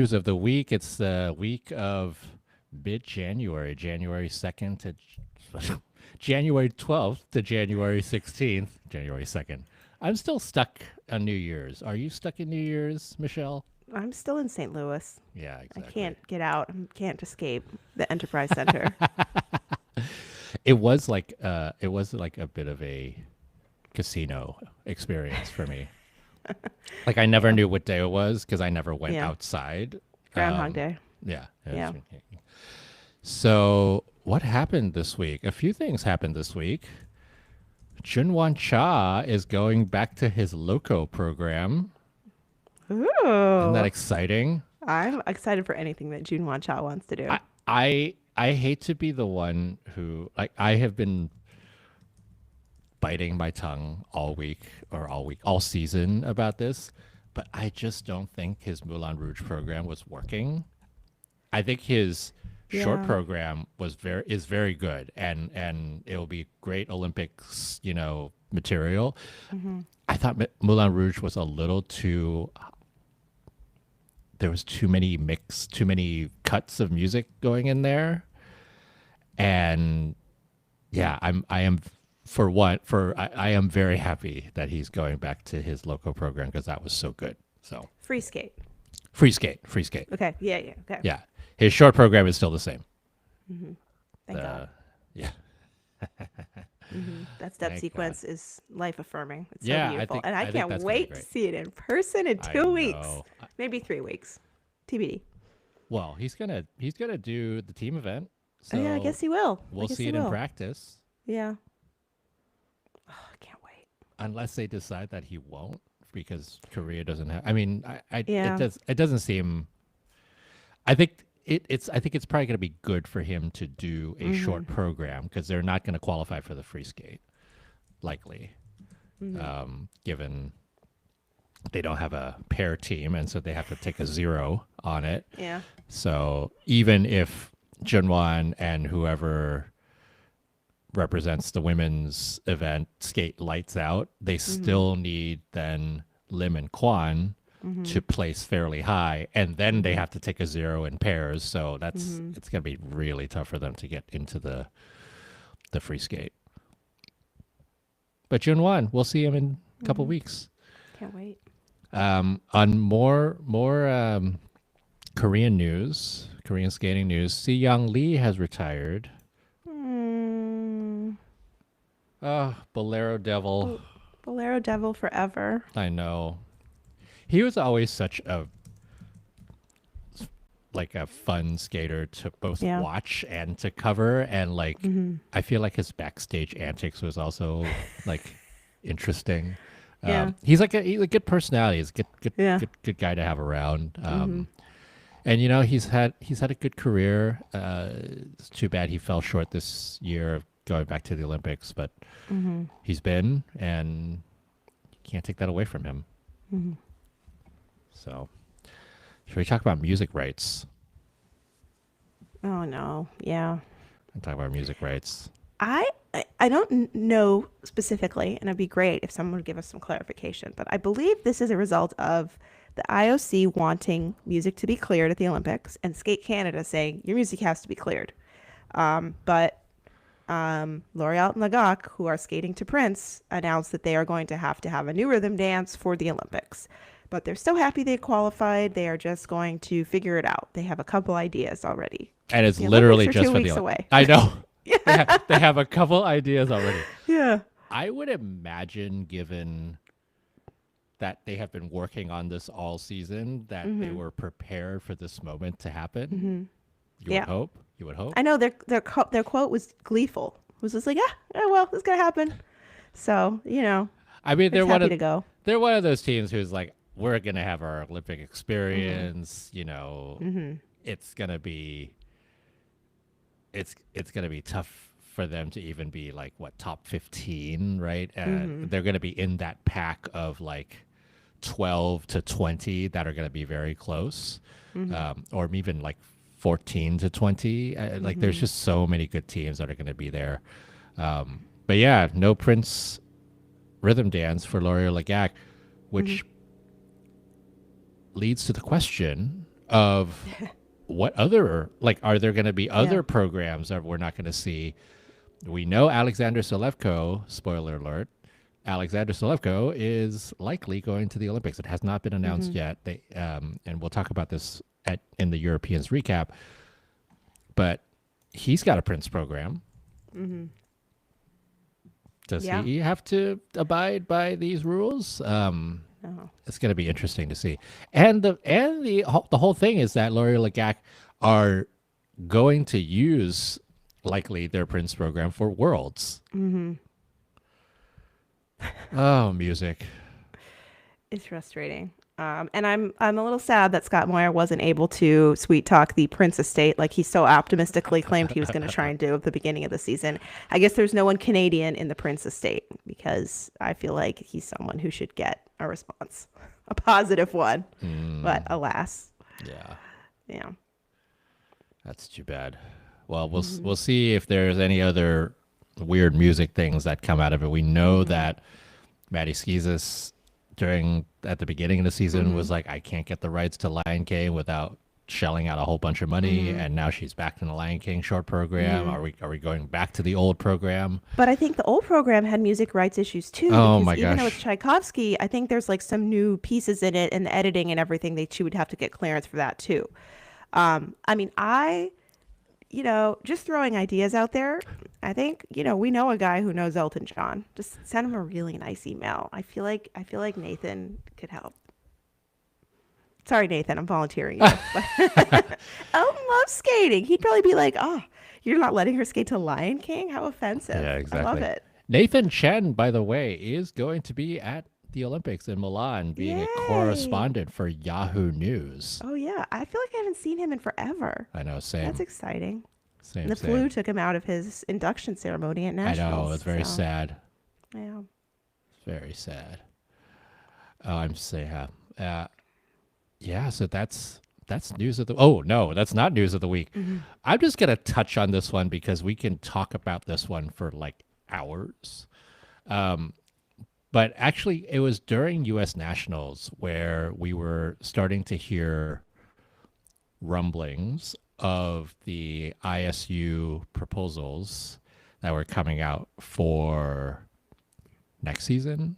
news of the week. It's the week of mid-January, January 2nd to January 12th to January 16th, January 2nd. I'm still stuck on New Year's. Are you stuck in New Year's, Michelle? I'm still in St. Louis. Yeah, I exactly. can't get out. I can't escape the Enterprise Center. It was like a bit of a casino experience for me. Like I never Yeah. knew what day it was because I never went Yeah. outside. Groundhog Um, Day. yeah. Yeah. So what happened this week? A few things happened this week. Junwan Cha is going back to his Loco program. Isn't that Ooh. exciting? I'm excited for anything that June Wan Cha wants to I do. I hate to be the one who like I have been biting my tongue all season about this, but I just don't think his Moulin Rouge program was working. I think his short Yeah. program is very good and it'll be great Olympics, material. Hmm. I thought Moulin Rouge was a little too there was too many cuts of music going in there. And yeah, I am I am very happy that he's going back to his local program because that was so good. So Free skate. free skate. Okay. Yeah. Yeah. Okay. Yeah, his short program is still the same. Hmm. Thank God. The Yeah, That step thank God. sequence is life affirming. It's so Yeah, beautiful. And I I think can't that's gonna be wait to great. see it in person in I 2 weeks. know. Maybe 3 weeks. TBD. Well, he's gonna do the team event, Oh, yeah. I so guess he will. I we'll guess see he it in will. practice. Yeah. Oh, I can't wait. Unless they decide that he won't, because Korea doesn't have. I mean, Yeah. it doesn't seem. I think I think it's probably going to be good for him to do a Mm-hmm. short program because they're not going to qualify for the free skate, likely, Mm-hmm. given they don't have a pair team, and so they have to take a zero on it. Yeah. So even if Junwan and whoever represents the women's event skate lights out, they Mm-hmm. still need then Lim and Kwan Mm-hmm. to place fairly high, and then they Mm-hmm. have to take a zero in pairs. So Mm-hmm. it's going to be really tough for them to get into the free skate. But Junwan, we'll see him in a couple Mm-hmm. weeks. Can't wait. On more Korean news, Korean skating news, Si Young Lee has retired. Mm. Bolero Devil. Bolero Devil forever. I know. He was always such a fun skater to both Yeah. watch and to cover, and Mm-hmm. I feel like his backstage antics was also like interesting. Yeah. He's a good personality. He's a Yeah. good guy to have around. Mm-hmm. And he's had a good career. It's too bad he fell short this year of going back to the Olympics, but Mm-hmm. he's been, and you can't take that away from him. Mm-hmm. So, should we talk about music rights? Oh no. Yeah. And talk about music rights. I don't know specifically, and it'd be great if someone would give us some clarification. But I believe this is a result of the IOC wanting music to be cleared at the Olympics, and Skate Canada saying your music has to be cleared. But L'Oreal and Lagak, who are skating to Prince, announced that they are going to have a new rhythm dance for the Olympics. But they're so happy they qualified. They are just going to figure it out. They have a couple ideas already. And it's The Olympics literally are just two for the weeks away. I know. They have a couple ideas already. Yeah. I would imagine, given that they have been working on this all season, that they Mm-hmm. were prepared for this moment to happen. Mm-hmm. You would Yeah. hope. You would hope. I know their quote was gleeful. It was just like, well, it's gonna happen. So I mean, they're just happy to go. they're one of those teams who's like, we're gonna have our Olympic Mm-hmm. experience. Mm-hmm. It's gonna be it's gonna be tough for them to even be like what top 15, right? Mm-hmm. They're gonna be in that pack of like 12 to 20 that are gonna be very close, Mm-hmm. or even like 14 to 20. Like there's Mm-hmm. just so many good teams that are gonna be there. But yeah, no Prince rhythm dance for L'Oreal Lagak, Mm-hmm. which leads to the question of what other, like, are there going to be Yeah. other programs that we're not going to see? We know Alexander Selevko, spoiler alert, Alexander Selevko is likely going to the Olympics. It has not been announced yet. And we'll talk about this in the Europeans recap. But he's got a Prince program. Does Yeah. he have to abide by these rules? Oh. It's going to be interesting to see. And the whole thing is that Laurie Legac are going to use likely their Prince program for Worlds. Oh, music. It's frustrating. And I'm a little sad that Scott Moyer wasn't able to sweet talk the Prince estate like he so optimistically claimed he was going to try and do at the beginning of the season. I guess there's no one Canadian in the Prince estate because I feel like he's someone who should get a response, a positive one. But alas, Yeah, yeah. that's too bad. Well, we'll see if there's any other weird music things that come out of it. We know that Maddie Schizis at the beginning of the season was like, I can't get the rights to Lion King without shelling out a whole bunch of money, and now she's back in the Lion King short program. Are we going back to the old program? But I think the old program had music rights issues too. Oh because my even though gosh. it's Tchaikovsky, I think there's like some new pieces in it and the editing and everything that she would have to get clearance for that too. I mean, just throwing ideas out there. I think, we know a guy who knows Elton John. Just send him a really nice email. I feel like Nathan could help. Sorry, Nathan, I'm volunteering you. But Elton loves skating. He'd probably be like, "Oh, you're not letting her skate to Lion King? How offensive." Yeah, I love exactly. it. Nathan Chen, by the way, is going to be at the Olympics in Milan being a Yay. correspondent for Yahoo News. Oh yeah, I feel like I haven't seen him in forever. I know, That's same, exciting. And same, the flu same. took him out of his induction ceremony at I know, Nationals. it's very So, sad. yeah. Very sad. Oh, I'm saying, yeah. So that's news of the. Oh no, that's not news of the week. I'm just gonna touch on this one because we can talk about this one for like hours. But actually, it was during U.S. Nationals where we were starting to hear rumblings of the ISU proposals that were coming out for next season,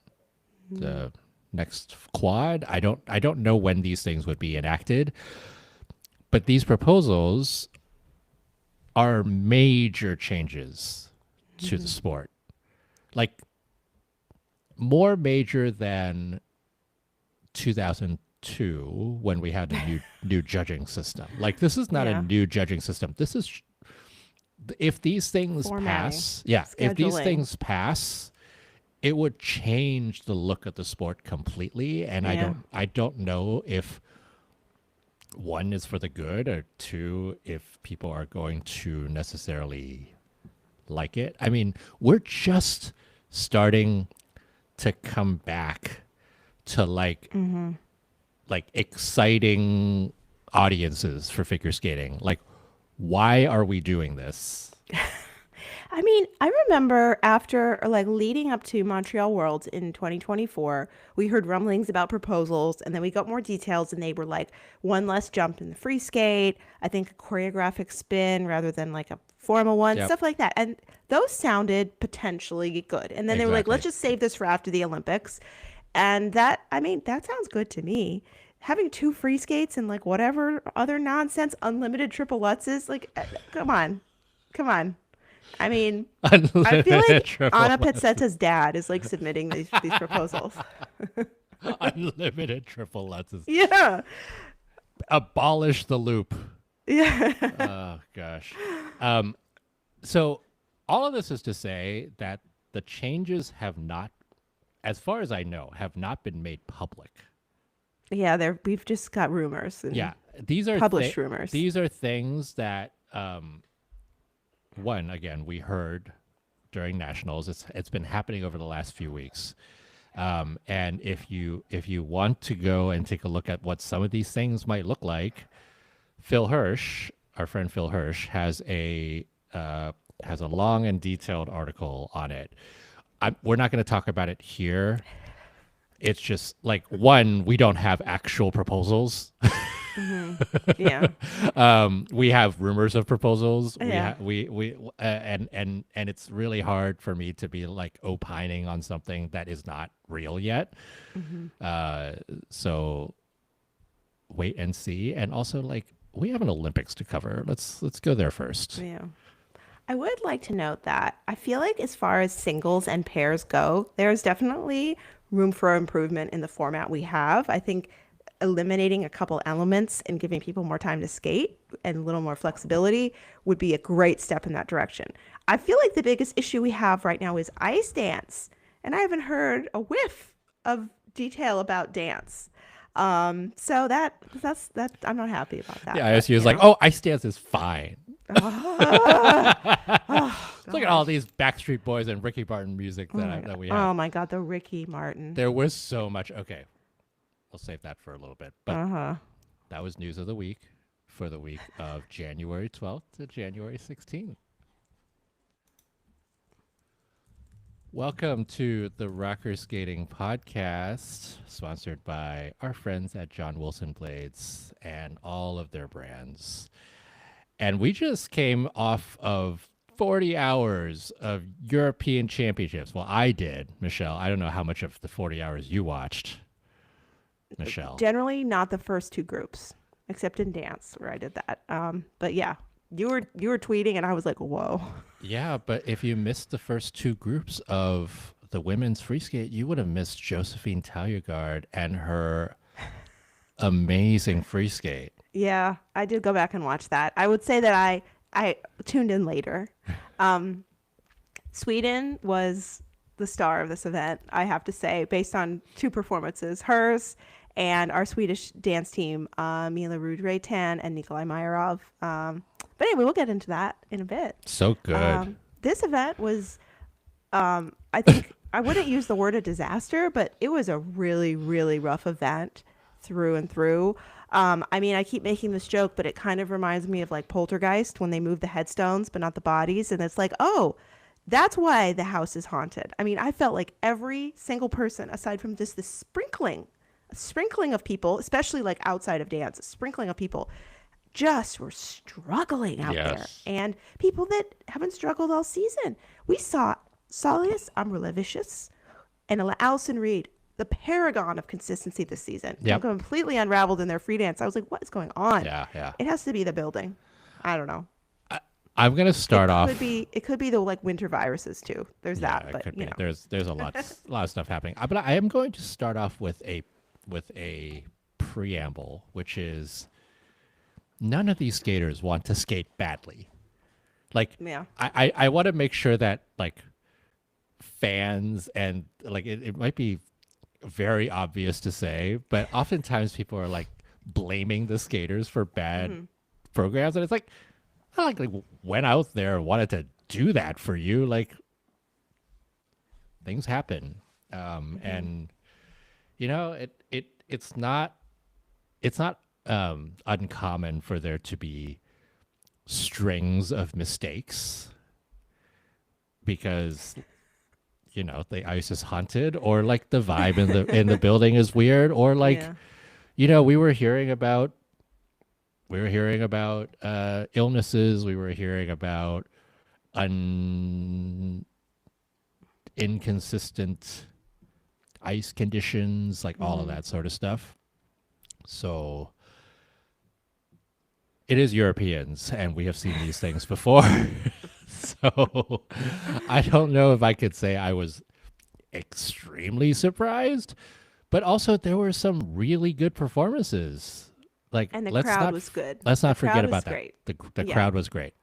the next quad. I don't know when these things would be enacted, but these proposals are major changes to the sport. Like more major than 2002 when we had a new judging system. Like this is not a Yeah. new judging system. This is if these things Formatting, pass, yeah, if these scheduling. things pass, it would change the look of the sport completely. And Yeah. I don't know if one is for the good or two if people are going to necessarily like it. I mean, we're just starting to come back to like exciting audiences for figure skating. Like why are we doing this? I mean, I remember after, or like leading up to Montreal Worlds in 2024, we heard rumblings about proposals and then we got more details and they were like one less jump in the free skate, I think a choreographic spin rather than like a formal one, Yep, stuff like that. And those sounded potentially good. And then they were like, let's exactly. just save this for after the Olympics. And that, I mean, that sounds good to me. Having two free skates and like whatever other nonsense, unlimited triple Lutzes, like, come on. Come on. I mean, I feel Unlimited like triple Anna Lutz. Petzeta's dad is like submitting these proposals. Unlimited triple Lutzes. Yeah. Abolish the loop. Yeah. Oh gosh. So all of this is to say that the changes have not, as far as I know, have not been made public. Yeah, we've just got rumors and Yeah, these are published rumors. these are things that one again we heard during nationals. It's been happening over the last few weeks. And if you want to go and take a look at what some of these things might look like, Phil Hirsch, our friend Phil Hirsch, has a long and detailed article on it. We're not going to talk about it here. It's just like one, we don't have actual proposals. Yeah. We have rumors of proposals. Yeah. And it's really hard for me to be like opining on something that is not real yet. Hmm. Uh, so wait and see. And also, like, we have an Olympics to cover. Let's go there first. Yeah. I would like to note that I feel like as far as singles and pairs go, there's definitely room for improvement in the format we have. I think eliminating a couple elements and giving people more time to skate and a little more flexibility would be a great step in that direction. I feel like the biggest issue we have right now is ice dance, and I haven't heard a whiff of detail about dance. So that's that I'm not happy about that, Yeah, but ISU is like, oh, ice dance is fine. oh Look at all gosh. these Backstreet Boys and Ricky Martin music Oh my that god. we have. Oh my god, the Ricky Martin. There was so much. Okay, we'll save that for a little bit. But Uh-huh. that was news of the week for the week of January 12th to January 16th. Welcome to the Rocker Skating Podcast, sponsored by our friends at John Wilson Blades and all of their brands. And we just came off of 40 hours of European Championships. Well, I did, Michelle. I don't know how much of the 40 hours you watched, Michelle. Generally not the first two groups, except in dance where I did that. But yeah, you were tweeting and I was like, whoa. Yeah, but if you missed the first two groups of the women's free skate, you would have missed Josephine Taillagard and her amazing free skate. Yeah, I did go back and watch that. I would say that I tuned in later. Um, Sweden was the star of this event, I have to say, based on two performances, hers and our Swedish dance team, Mila Rudreitan and Nikolai Meyerov. But anyway, we'll get into that in a bit. So good. This event was, I think, I wouldn't use the word a disaster, but it was a really, really rough event through and through. I mean, I keep making this joke, but it kind of reminds me of like Poltergeist when they move the headstones, but not the bodies. And it's like, oh, that's why the house is haunted. I mean, I felt like every single person, aside from just this a sprinkling of people, especially like outside of dance, a sprinkling of people just were struggling out there. Yes. And people that haven't struggled all season. We saw Solius Amrulevicius and Allison Reed, the paragon of consistency this season, Yep. completely unraveled in their free dance. I was like, what is going on? Yeah, yeah. It has to be the building. I don't know. I'm gonna start off. It could be the like winter viruses too. There's Yeah, that, it but could you be. know. There's a lot of stuff happening. But I am going to start off with a preamble, which is none of these skaters want to skate badly. Like, Yeah. I want to make sure that like fans and like it might be very obvious to say, but oftentimes people are like blaming the skaters for bad programs, and it's like I like went out there and wanted to do that for you. Like things happen, and you know it's not uncommon for there to be strings of mistakes because the ice is haunted or like the vibe in the building is weird or like Yeah. we were hearing about illnesses, we were hearing about inconsistent ice conditions, like all of that sort of stuff. So it is Europeans, and we have seen these things before. So I don't know if I could say I was extremely surprised, but also there were some really good performances. Like, And the let's crowd not was good. let's not The crowd forget was about that. great. The Yeah. crowd was great,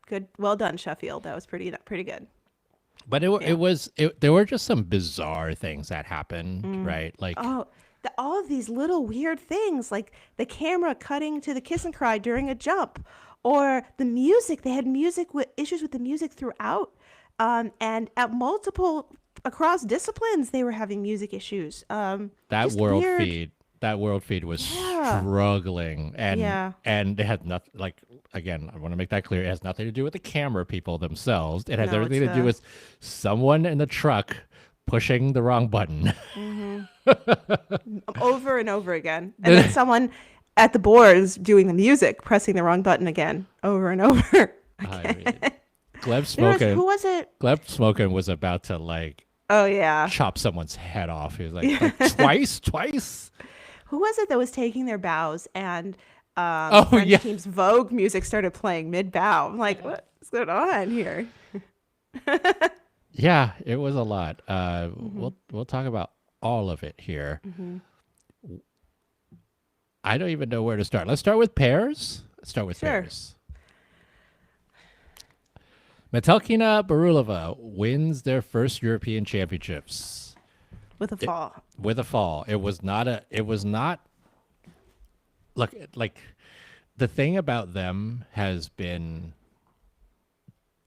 Good. Well done, Sheffield. That was pretty good. but there were just some bizarre things that happened, right? Like, Oh, all of these little weird things, like the camera cutting to the kiss and cry during a jump, or the music. They had issues with the music throughout, and at multiple across disciplines, they were having music issues. that Just world weird. feed that world feed was Yeah. struggling, and Yeah. and it had nothing, like, again, I want to make that clear, it has nothing to do with the camera people themselves. It has No, everything it's to do with someone in the truck pushing the wrong button. Over and over again, and then someone at the boards doing the music, pressing the wrong button again, over and over. I mean, Gleb There was Smokin, who was it? Gleb Smokin was about to like Oh yeah, chop someone's head off. He was like twice, twice. who was it that was taking their bows and Oh French yeah, team's Vogue music started playing mid bow? I'm like, what's going on here? yeah. It was a lot. We'll talk about all of it here. I don't even know where to start. Let's start with pairs. Let's start with Sure. pairs. Metelkina Barulova wins their first European Championships With a fall. with a fall. It was not a. It was not. Look, like the thing about them has been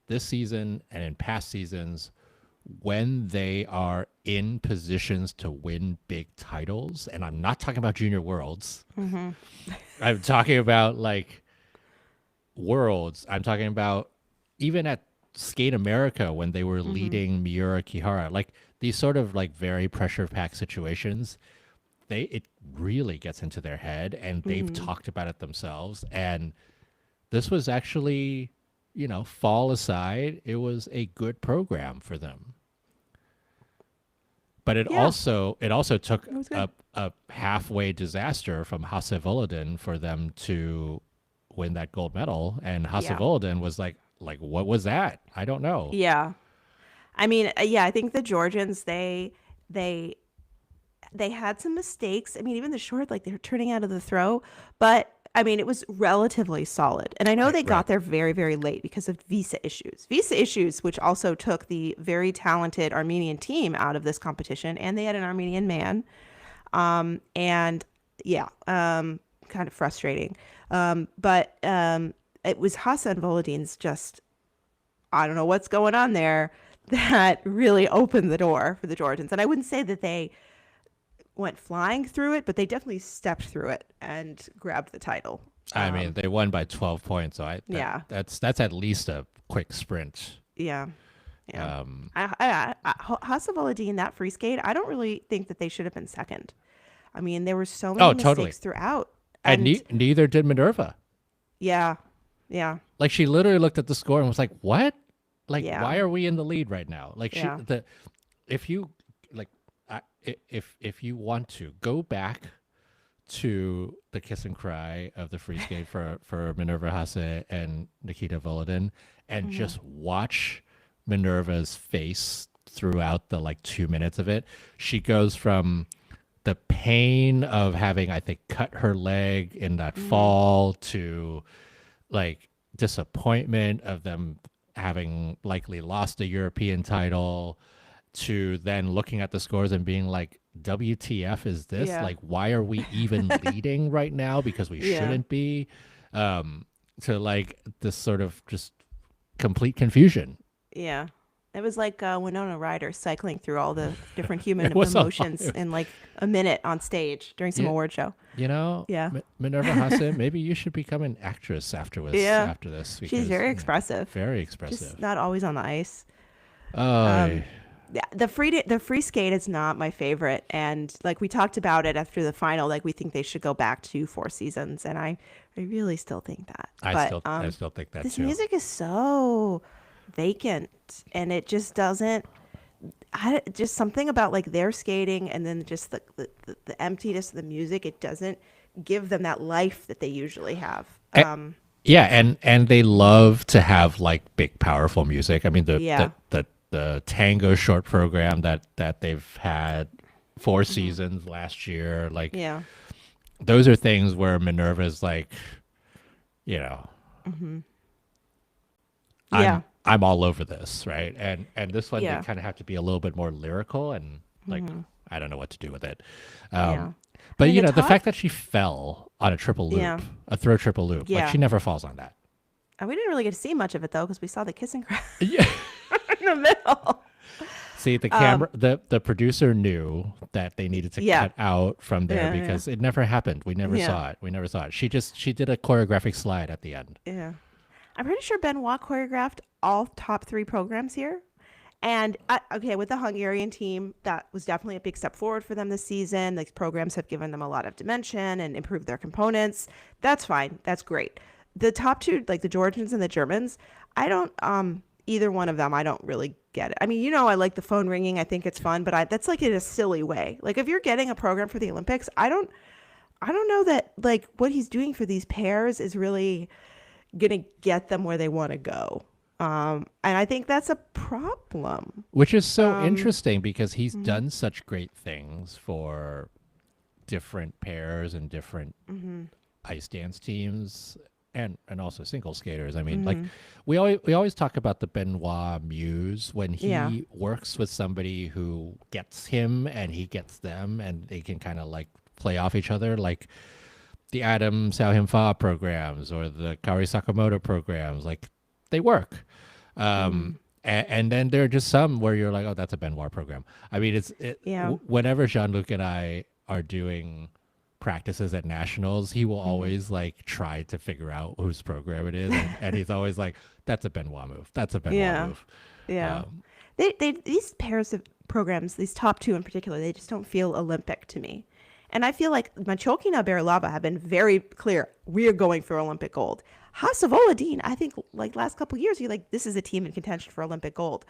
this season and in past seasons when they are in positions to win big titles, and I'm not talking about Junior Worlds. I'm talking about like Worlds. I'm talking about even at Skate America when they were leading Miura Kihara, like these sort of like very pressure packed situations. It really gets into their head, and they've talked about it themselves. And this was actually, fall aside, it was a good program for them. But it Yeah. also took was good. a halfway disaster from Hasse Volodin for them to win that gold medal. And Hasse Yeah. Volodin was like what was that? I don't know. Yeah. I mean, yeah, I think the Georgians they had some mistakes. I mean, even the short, like they were turning out of the throw, but I mean, it was relatively solid. And I know they got Right. there very, very late because of visa issues. Visa issues, which also took the very talented Armenian team out of this competition, and they had an Armenian man. And yeah, kind of frustrating. But it was Hassan Volodin's just, I don't know what's going on there, that really opened the door for the Georgians. And I wouldn't say that they went flying through it, but they definitely stepped through it and grabbed the title. I mean, they won by 12 points, so Yeah. that's at least a quick sprint. Yeah. Yeah. Um, Hassan Volodin, that free skate, I don't really think that they should have been second. I mean, there were so many mistakes totally. throughout. And neither did Minerva. Yeah. Yeah. Like she literally looked at the score and was like, "What? Like, Yeah. why are we in the lead right now?" Like Yeah. if you like, if you want to go back to the kiss and cry of the free skate for Minerva Hasse and Nikita Volodin, and just watch Minerva's face throughout the like 2 minutes of it. She goes from the pain of having, I think, cut her leg in that fall to like disappointment of them having likely lost a European title to then looking at the scores and being like, WTF is this? Yeah. Like, why are we even leading right now? Because we Yeah. shouldn't be. To like this sort of just complete confusion. Yeah. It was like Winona Ryder cycling through all the different human It was a lot. emotions in like a minute on stage during some Yeah. award show. Yeah. Minerva Hasse, maybe you should become an actress after Yeah. this. She's because, very expressive. Very expressive. Just not always on the ice. Oh, Yeah, the free skate is not my favorite, and like we talked about it after the final, like we think they should go back to 4 seasons, and I really still think that. I But still think that this too. music is so vacant, and it just doesn't. Just something about like their skating, and then just the emptiness of the music. It doesn't give them that life that they usually have. Yeah, and they love to have like big, powerful music. I mean, Yeah. the tango short program that they've had 4 seasons last year, like Yeah, those are things where Minerva's like, you know, yeah, I'm all over this, right? And this one Yeah. they kind of have to be a little bit more lyrical and like I don't know what to do with it. Yeah. But I mean, you the know, the top- fact that she fell on a triple loop, Yeah. a throw triple loop, like Yeah. she never falls on that. and we didn't really get to see much of it though because we saw the kiss and cry Yeah. in the middle. See, the camera, the producer knew that they needed to Yeah. cut out from there Yeah, because it never happened. We never Yeah. saw it. We never saw it. She did a choreographic slide at the end. Yeah. I'm pretty sure Benoit choreographed all top 3 programs here. And okay, with the Hungarian team, that was definitely a big step forward for them this season. These programs have given them a lot of dimension and improved their components. That's fine. That's great. The top two, like the Georgians and the Germans, I don't either one of them. I don't really get it. I mean, I like the phone ringing. I think it's fun, but that's like in a silly way. Like if you're getting a program for the Olympics, I don't know that like what he's doing for these pairs is really gonna get them where they want to go. And I think that's a problem. Which is so Um, interesting because he's mhm, done such great things for different pairs and different mhm, ice dance teams and also single skaters. I mean, like mhm. we always talk about the Benoit Muse when Yeah. he works with somebody who gets him and he gets them and they can kind of like play off each other, like the Adam Fa programs or the Kari Sakamoto programs. Like they work. Mhm. And then there are just some where you're like, oh, that's a Benoit program. I mean, Yeah. whenever Jean Luc and I are doing practices at nationals, he will Mhm. always like try to figure out whose program it is, and he's always like, "That's a Benoit move. That's a Benoit Yeah. move." Yeah. Um, They these pairs of programs, these top two in particular, they just don't feel Olympic to me. And I feel like Machoki and Berilava have been very clear. We are going for Olympic gold. Hasavoladine, I think like last couple of years, you're like, this is a team in contention for Olympic gold.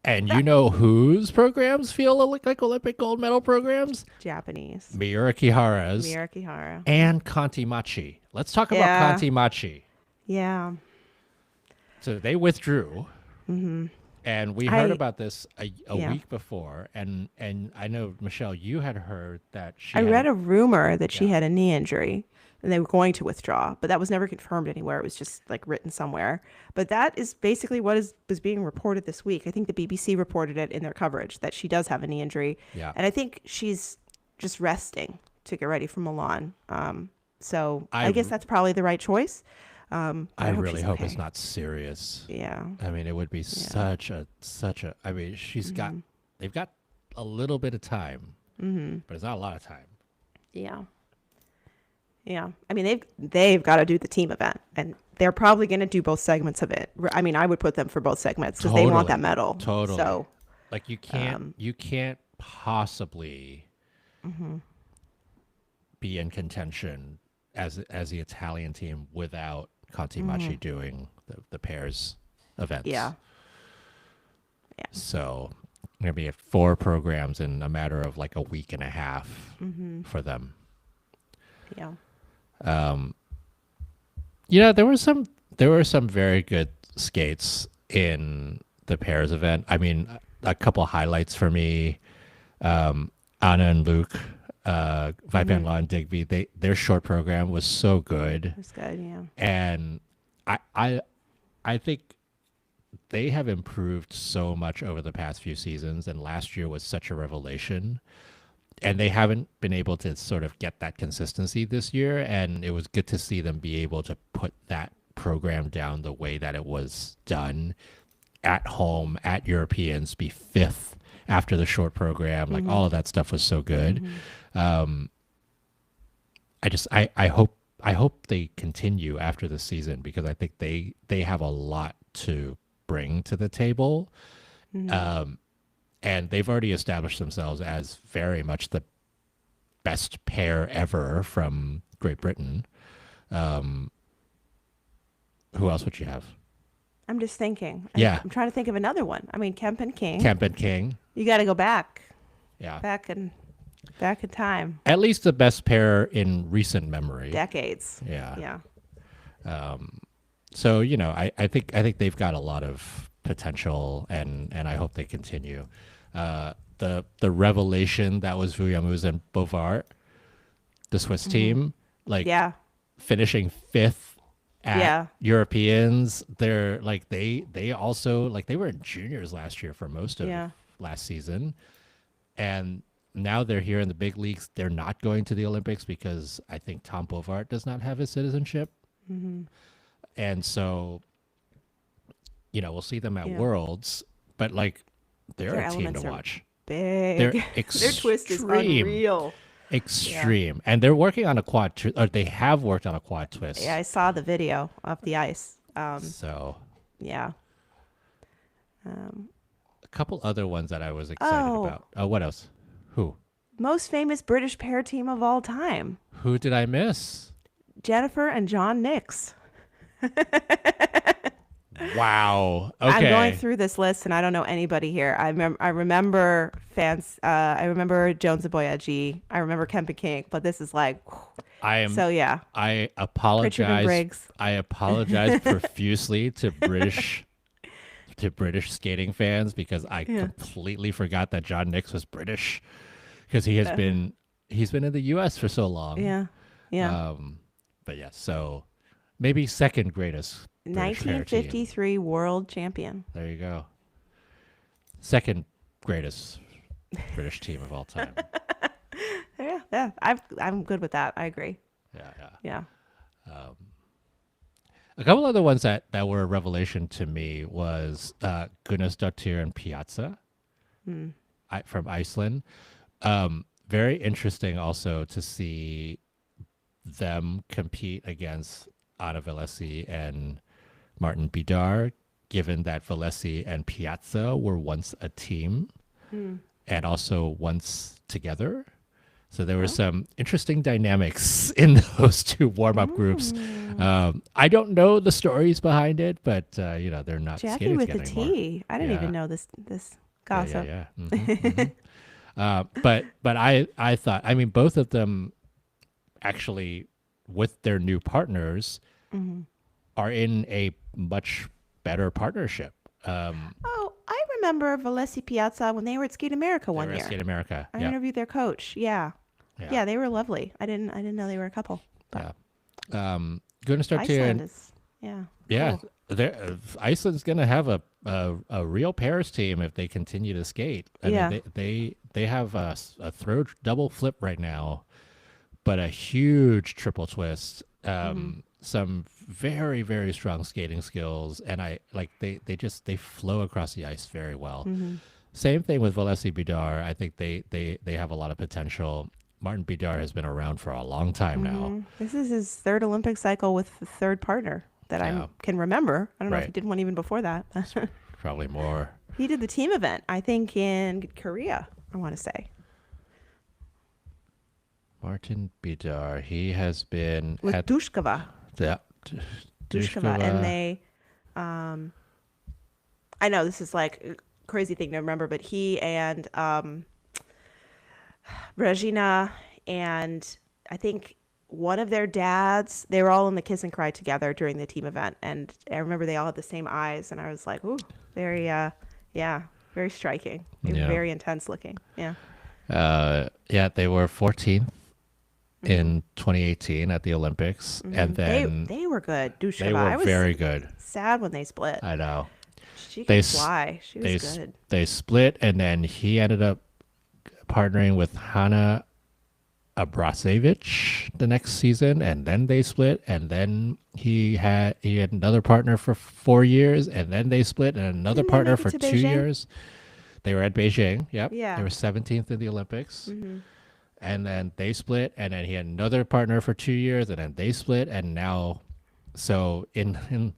and you That know whose programs feel like Olympic gold medal programs? Japanese. Miura Kihara's Mira Kihara. and Conti Machi. Let's talk about Yeah. Conti Machi. Yeah. So they withdrew, Hmm. and we heard I about this a yeah. week before, and I know Michelle, you had heard that she I had read a rumor that she yeah had a knee injury and they were going to withdraw, but that was never confirmed anywhere. It was just like written somewhere. But that is basically what was being reported this week. I think the BBC reported it in their coverage that she does have a knee injury, yeah. and I think she's just resting to get ready for Milan. So I I guess that's probably the right choice. But I I hope really she's hope it's okay. not serious. Yeah. I mean, it would be Yeah. such a. I mean, Hmm. they've got a little bit of time, Hmm. but it's not a lot of time. Yeah. Yeah, I mean they've got to do the team event, and they're probably going to do both segments of it. I mean, I would put them for both segments because they want that Totally, medal. totally. So, Like um, you can't possibly mhm. be in contention as the Italian team without Conti Machi Mhm. doing the pairs events. Yeah, yeah, So gonna be at 4 programs in a matter of like a week and a half hmm, for them. yeah, Um, you know, there were some very good skates in the pairs event. I mean, a couple highlights for me. Anna and Luke, Vipin hmm. Law and Digby, their short program was so good. That's good. Yeah. And I I I think they have improved so much over the past few seasons, and last year was such a revelation. And they haven't been able to sort of get that consistency this year, and it was good to see them be able to put that program down the way that it was done at home at Europeans, be fifth after the short program. Like Hmm. all of that stuff was so good. Hmm. Um, I hope they continue after the season because I think they have a lot to bring to the table. Hmm. Um, and they've already established themselves as very much the best pair ever from Great Britain. Um, who else would you have? I'm just thinking. Yeah, I'm trying to think of another one. I mean, Kemp and King. Kemp and King. You got to go Yeah, back and back in time, at least the best pair in recent memory. decades. Yeah. Yeah. So I think they've got a lot of potential, and I hope they continue. The revelation that was Vuillemuz and Bovart, the Swiss Hmm. team, like Yeah. finishing fifth at Yeah. Europeans. They're like they also like they were in juniors last year for most of Yeah. last season, and now they're here in the big leagues. They're not going to the Olympics because I think Tom Bovart does not have his citizenship, Hmm. and so we'll see them at Yeah. Worlds, but like they're Their a team to elements are watch. They're big. Their twist is extreme, unreal. Yeah. extreme, and they're working on a or they have worked on a quad Yeah, twist. I saw the video of the ice. So Yeah. Um, couple other ones that I was excited Oh, about. Oh, what else? Who? most famous British pair team of all time. Who did I miss? Jennifer and John Nix. Wow. I'm going Okay. through this list and I don't know anybody here. I remember fans. I remember Jones and Boyaji. I remember Kemp and King. But this is like, I am so yeah, I Pritchard and apologize. Briggs. I apologize profusely to British skating fans because I Yeah. completely forgot that John Nix was British because he's been in the US for so long. Yeah. Yeah. Um but yeah, so maybe second greatest British pair team. 1953 world champion. There you go. Second greatest British team of all time. Yeah. Yeah. I'm good with that. I agree. Yeah, yeah. Yeah. A couple other ones that were a revelation to me was Gunnarsdottir and Piazza from Iceland. Very interesting also to see them compete against Anna Valesi and Martin Bidar, given that Valesi and Piazza were once a team and also once together. So there were some interesting dynamics in those two warm-up groups. I don't know the stories behind it, but they're not Jackie skating with the together anymore. T. I didn't Yeah. even know this Yeah, gossip. yeah, yeah. But I thought, I mean, both of them actually, with their new partners, are in a much better partnership. Oh, I remember Valesi Piazza when they were at Skate America They one were at year. Skate America. I Yeah, interviewed their coach. Yeah. yeah, Yeah, they were lovely. I didn't know they were a couple. But yeah. Going to start here, Iceland and is yeah. yeah, Cool. Iceland's going to have a real pairs team if they continue to skate. I Yeah. mean, they have a throw double flip right now, but a huge triple twist. Some very very strong skating skills, and I like they flow across the ice very well. Same thing with Valesi Bidar. I think they have a lot of potential. Martin Bidar has been around for a long time now. This is his third Olympic cycle with the third partner that Yeah. I can remember. I don't know if he Right. did one even before that. Probably more. He did the team event, I think, in Korea, I want to say, Martin Bidar. He has been with at Dushkova. the Dushkova. And they, I know this is like a crazy thing to remember, but he and Regina and I think one of their dads, they were all in the kiss and cry together during the team event. And I remember they all had the same eyes. And I was like, ooh, very, yeah, very striking. They were Yeah. very intense looking. Yeah. Yeah, they were 14th in 2018 at the Olympics, and then They were good. they Dushkova. were I was very good. sad when they split. I know. She They could s- fly. She They was s- good. they split, and then he ended up partnering with Hannah Abrasevich the next season, and then they split, and then he had another partner for 4 years, and then they split, and another Didn't they partner make it for to 2 years. They were at Beijing. Yep. Yeah. They were 17th in the Olympics. And then they split, and then he had another partner for 2 years, and then they split, and now, so in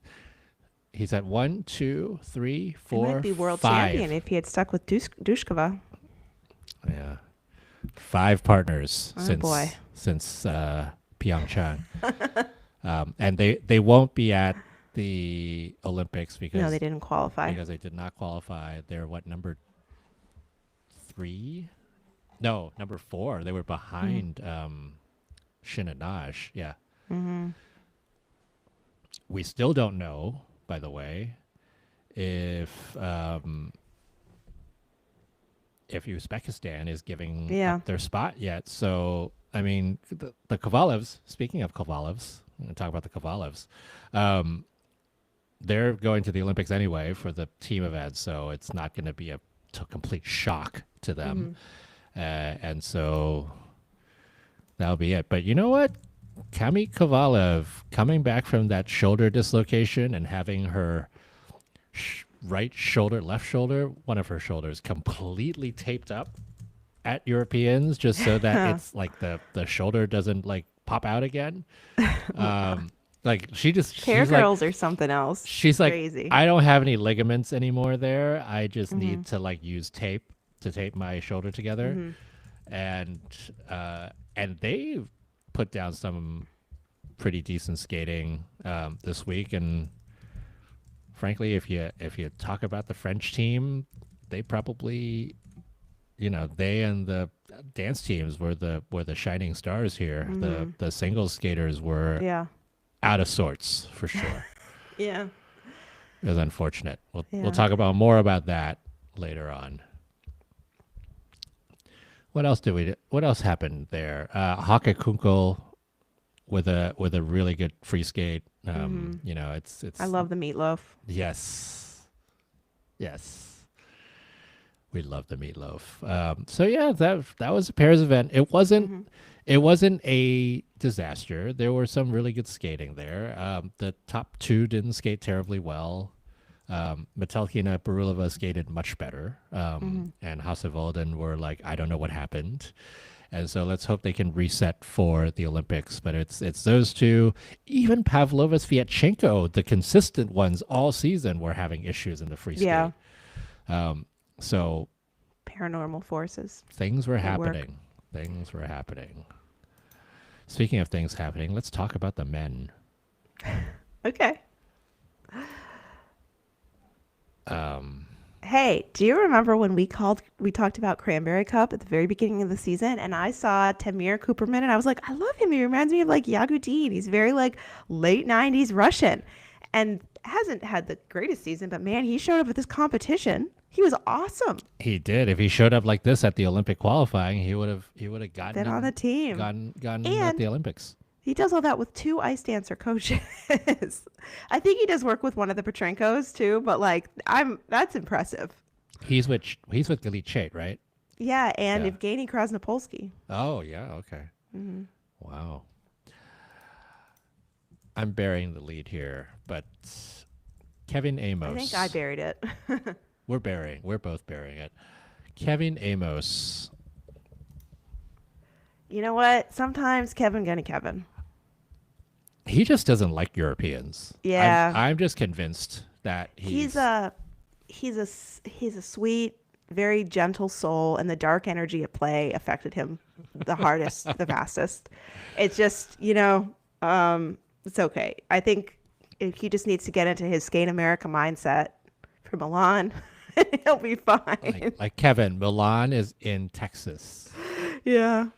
he's at 1, 2, 3, He 4, might be world 5. champion if he had stuck with Dushkova. Yeah, 5 partners Oh, since boy. Pyeongchang, and they won't be at the Olympics because No, they didn't qualify. they did not qualify. They're what, number 3? No, number 4. They were behind Shin and Naj. Yeah. We still don't know, by the way, if Uzbekistan is giving Yeah. up their spot yet. So, I mean, the Kovalevs, speaking of Kovalevs, I'm going to talk about the Kovalevs. They're going to the Olympics anyway for the team event, so it's not going to be a complete shock to them. And so that'll be it. But you know what? Kami Kovalev coming back from that shoulder dislocation and having her right shoulder, left shoulder, one of her shoulders completely taped up at Europeans just so that it's like the shoulder doesn't like pop out again. Like Pair she's like girls or something else. she's like Crazy. I don't have any ligaments anymore there. I just Mm-hmm. need to like use tape to tape my shoulder together. Mm-hmm. And they put down some pretty decent skating this week. And frankly, if you talk about the French team, they probably, they and the dance teams were the shining stars here. Mm-hmm. The singles skaters were Yeah. out of sorts for sure. Yeah. It was unfortunate. We'll Yeah. talk about more about that later on. What else happened there? Hake Kunkel with a really good free skate. It's I love the meatloaf. yes. Yes. We love the meatloaf. So yeah, that was a pairs event. Mm-hmm. It wasn't a disaster. There were some really good skating there. The top two didn't skate terribly well. Metelkina Barulova skated much better. And Hassevolden were like, I don't know what happened. And so let's hope they can reset for the Olympics. But it's those two. Even Pavlovas Viatchenko, the consistent ones all season, were having issues in the free skate. Yeah. So Paranormal forces. things were at work. happening. Things were happening. Speaking of things happening, let's talk about the men. Okay. Um, Hey, do you remember when we talked about Cranberry Cup at the very beginning of the season, and I saw Tamir Cooperman, and I was like, I love him. He reminds me of like Yagudin. He's very like late '90s Russian, and hasn't had the greatest season, but man, he showed up at this competition. He was awesome. he did. If he showed up like this at the Olympic qualifying, he would have gotten Been on the team, gotten at and the Olympics. he does all that with two ice dancer coaches. I think he does work with one of the Petrenkos too, but like that's impressive. He's with Galichet, right? Yeah, and Yeah. Evgeny Krasnopolsky. Oh yeah, okay. Hmm. Wow. I'm burying the lead here, but Kevin Amos. I think I buried it. We're both burying it. Kevin Amos. You know what? Sometimes Kevin. He just doesn't like Europeans. Yeah. I'm just convinced that He's a sweet, very gentle soul, and the dark energy at play affected him the hardest, the fastest. It's just, it's okay. I think he just needs to get into his Skate America mindset for Milan. He'll be fine. like Kevin. Milan is in Texas. Yeah.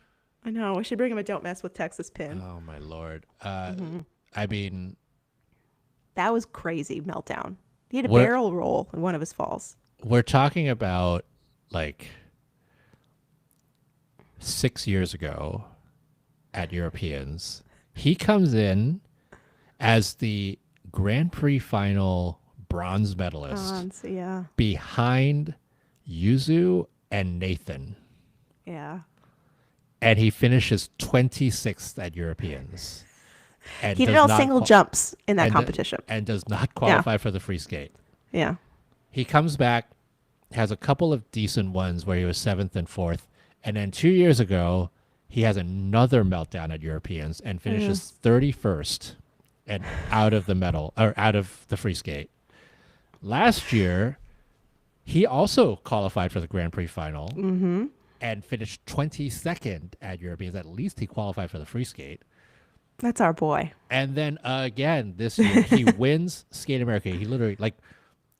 I know. We should bring him a "Don't Mess with Texas" pin. Oh my lord. Mm-hmm. I mean, That was crazy meltdown. He had a What- barrel roll in one of his falls. we're talking about like 6 years ago at Europeans. He comes in as the Grand Prix final bronze medalist So yeah. behind Yuzu and Nathan. Yeah. And he finishes 26th at Europeans. And He did does all not single qual- jumps in that and- competition. And does not qualify for the free skate. Yeah. He comes back, has a couple of decent ones where he was 7th and 4th. And then 2 years ago, he has another meltdown at Europeans and finishes 31st and out of the medal or out of the free skate. Last year, he also qualified for the Grand Prix final and finished 22nd at Europeans. At least he qualified for the free skate. That's our boy. And then again this year, he wins Skate America. He literally, like,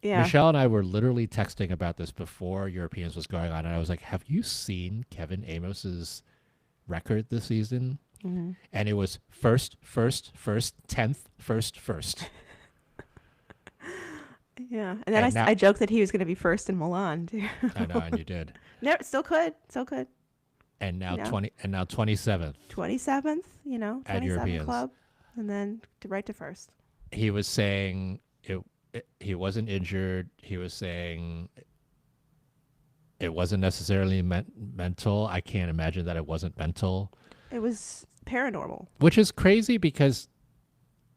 Yeah. Michelle and I were literally texting about this before Europeans was going on. And I was like, have you seen Kevin Amos's record this season? And it was first, 10th, first. Yeah. And then And now- I joked that he was going to be first in Milan too. I know, and you did. No, still could. And now You know? 27th. 27th, At 27 Europeans. club. And then right to first. He was saying he wasn't injured. He was saying it wasn't necessarily mental. I can't imagine that it wasn't mental, It was paranormal. which is crazy because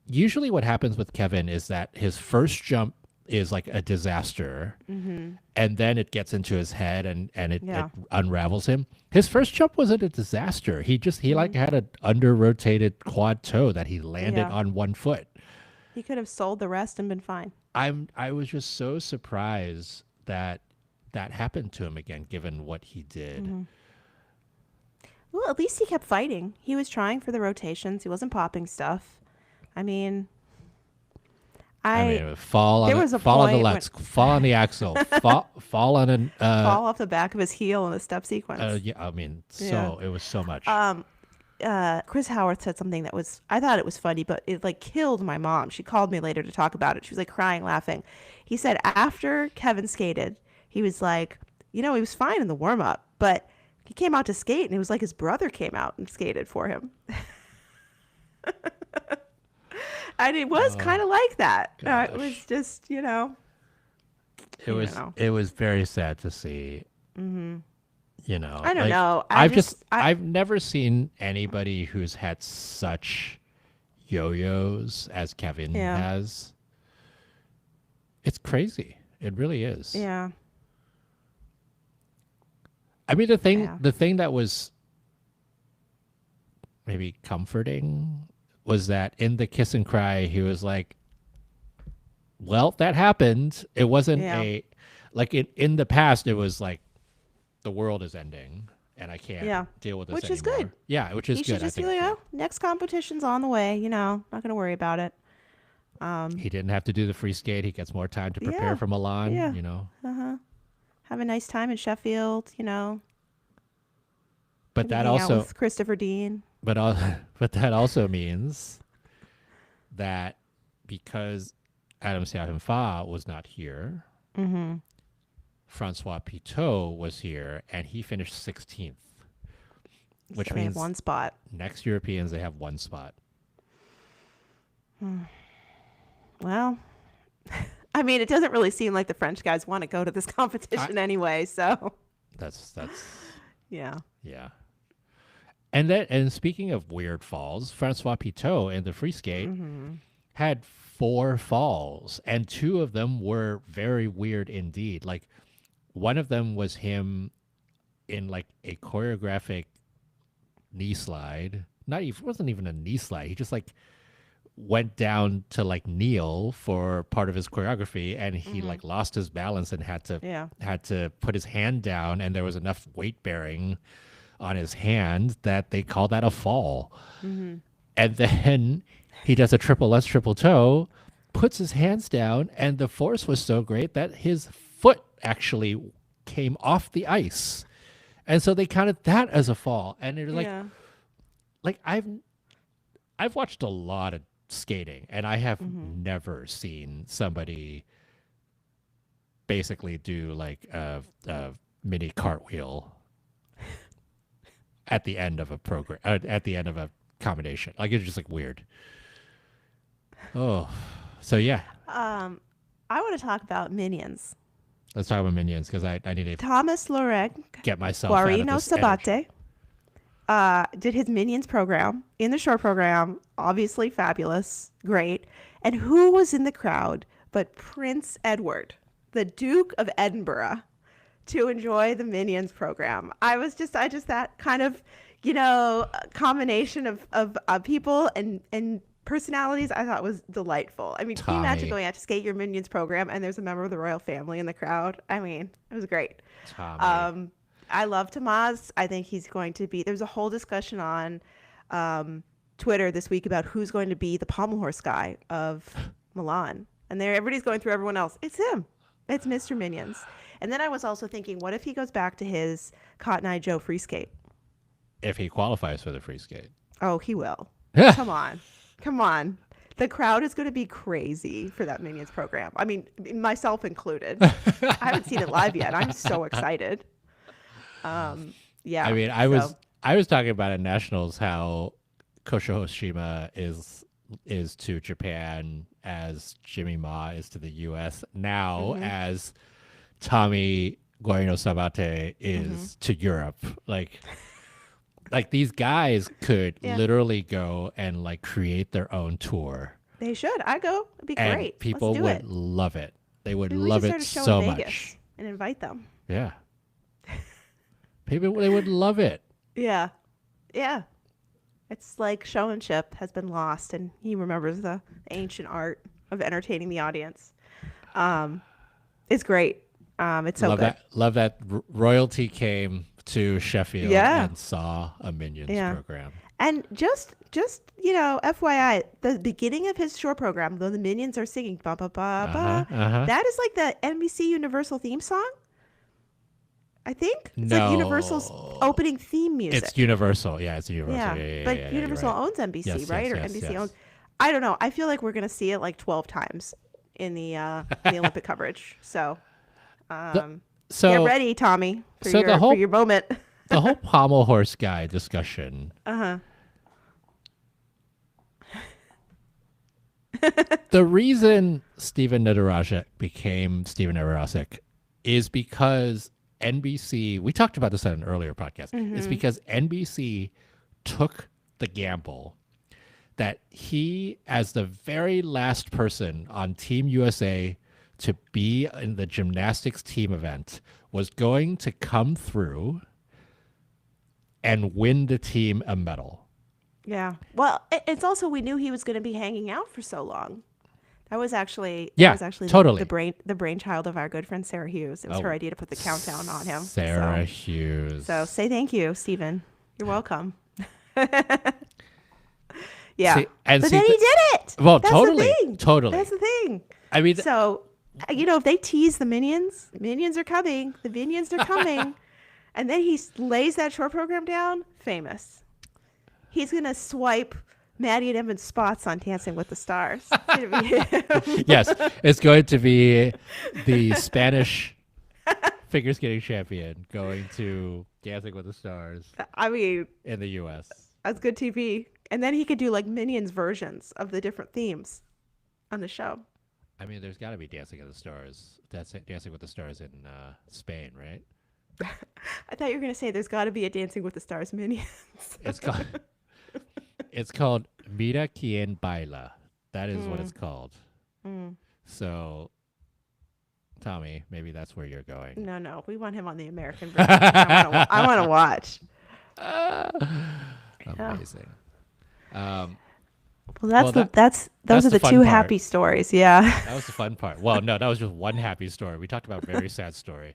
usually what happens with Kevin is that his first jump is like a disaster, Mm-hmm. and then it gets into his head and it Yeah. unravels him. His first jump wasn't a disaster. He like Mm-hmm. had an under rotated quad toe that he landed Yeah. on one foot. He could have sold the rest and been fine. I was just so surprised that that happened to him again, given what he did. Mm-hmm. Well, at least he kept fighting. He was trying for the rotations. He wasn't popping stuff. I mean, I I mean, there was a fall on the point when lutz, fall on the axle, fall on an fall off the back of his heel in the step sequence. yeah. I mean, Yeah. so it was so much. Um, Chris Howard said something that was I thought it was funny, but it like killed my mom. She called me later to talk about it. She was like crying, laughing. He said after Kevin skated, he was like, he was fine in the warm up, but he came out to skate and it was like his brother came out and skated for him. And it was Oh kind of like that. It was gosh, just, it you was know. it was very sad to see. Hmm. I don't Like know. I just, I've never seen anybody who's had such yo-yos as Kevin yeah, has. It's crazy. It really is. yeah, I mean, yeah, the thing that was maybe comforting was that in the kiss and cry, he was like, "Well, that happened. It wasn't yeah, a like in the past. It was like the world is ending, and I can't yeah. deal with this Which is good. anymore." Yeah, which is He should good. I just be think like, for oh, next competition's on the way. Not gonna worry about it. he didn't have to do the free skate. He gets more time to prepare Yeah, for Milan. yeah. Uh huh. Have a nice time in Sheffield. But Maybe that hang out also, with Christopher Dean. but that also means that because Adam Fa was not here, Mm-hmm. Francois Pitot was here, and he finished 16th, which So we have means one spot. next Europeans they have one spot. Well, I mean, it doesn't really seem like the French guys want to go to this I, competition anyway. So that's yeah. yeah. And speaking of weird falls, Francois Pitot in the free skate Mm-hmm. had 4 falls, and 2 of them were very weird indeed. Like one of them was him in like a choreographic knee slide. Not even wasn't even a knee slide. He just like went down to like kneel for part of his choreography, and he Mm-hmm. like lost his balance and Yeah. had to put his hand down, and there was enough weight bearing on his hand that they call that a fall. Mm-hmm. And then he does a triple S triple toe, puts his hands down, and the force was so great that his foot actually came off the ice. And so they counted that as a fall. And it was Yeah. like I've watched a lot of skating, and I have Mm-hmm. never seen somebody basically do like a mini cartwheel at the end of a program, at the end of a combination. Like it's just like weird. Oh, so yeah, I want to talk about Minions. let's talk about minions because I need to Thomas Loreg get myself out of Guarino this energy. Sabate did his Minions program in the short program. Obviously fabulous, great. And who was in the crowd but Prince Edward, the Duke of Edinburgh, to enjoy the Minions program? I just that kind of, combination of people and personalities I thought was delightful. I mean, can you imagine Tommy, going out to skate your Minions program and there's a member of the royal family in the crowd? I mean, it was great. Tommy, Um, I love Tomas. I think he's going to be. There's a whole discussion on Twitter this week about who's going to be the pommel horse guy of Milan, and everybody's going through everyone else. It's him. It's Mr. Minions. And then I was also thinking, what if he goes back to his Cotton Eye Joe free skate? if he qualifies for the free skate. Oh, he will. Come on, come on. The crowd is going to be crazy for that Minions program. I mean, myself included. I haven't seen it live yet. I'm so excited. I Yeah. mean, So. I was talking about at nationals how Kosho Hoshima is to Japan as Jimmy Ma is to the U.S. now Hmm. as Tommy Guarino Sabate is Hmm. to Europe. Like these guys could Yeah. literally go and like create their own tour, They should. I go. It'd be and great. Let's people do would it. love it. They would Maybe we should love start it a show in so Vegas much. and invite them. Yeah. People, they would love it. Yeah. Yeah. It's like showmanship has been lost, and he remembers the ancient art of entertaining the audience. It's great. It's so Love good. that. Love that royalty came to Sheffield Yeah. and saw a Minions Yeah. program. And just FYI, the beginning of his short program, though the minions are singing ba ba ba ba, that is like the NBC Universal theme song. I think it's like Universal's No. opening theme music. It's Universal. Yeah, it's Universal. Yeah, Yeah, but you're Universal right. owns NBC, Yes, right? yes, Or yes, NBC yes. owns. I don't know. I feel like we're gonna see it like 12 times in the Olympic coverage. So, So get ready, Tommy, for so your the whole- for your moment. the whole pommel horse guy discussion. The reason Steven Nadarajah became Steven Narasic is because NBC, we talked about this on an earlier podcast, is because NBC took the gamble that he, as the very last person on Team USA to be in the gymnastics team event, was going to come through and win the team a medal. Yeah. Well, it's also we knew he was going to be hanging out for so long. That was actually Yeah, totally. the brainchild of our good friend Sarah Hughes. It was her idea to put the countdown on him. Sarah Hughes. So say thank you, Stephen. You're welcome. Yeah. See, and but see then he did it. Well, That's totally, the thing. totally. That's the thing. I mean, So, if they tease the minions are coming. The minions are coming. And then he lays that short program down. Famous. He's going to swipe Maddie and Evan's spots on Dancing with the Stars. yes, it's going to be the Spanish figure skating champion going to Dancing with the Stars I mean, in the U.S. that's good TV. And then he could do like Minions versions of the different themes on the show. I mean, there's got to be Dancing with the Stars. That's it, Dancing with the Stars in Spain, right? I thought you were going to say there's got to be a Dancing with the Stars Minions. It's called. It's called Mira Quien Baila. That is what it's called. So, Tommy, maybe that's where you're going. No. We want him on the American version. I want to watch. Amazing. Well, those that's are the the fun two part. happy stories. Yeah. That was the fun part. Well, no, that was just one happy story. We talked about a very sad story.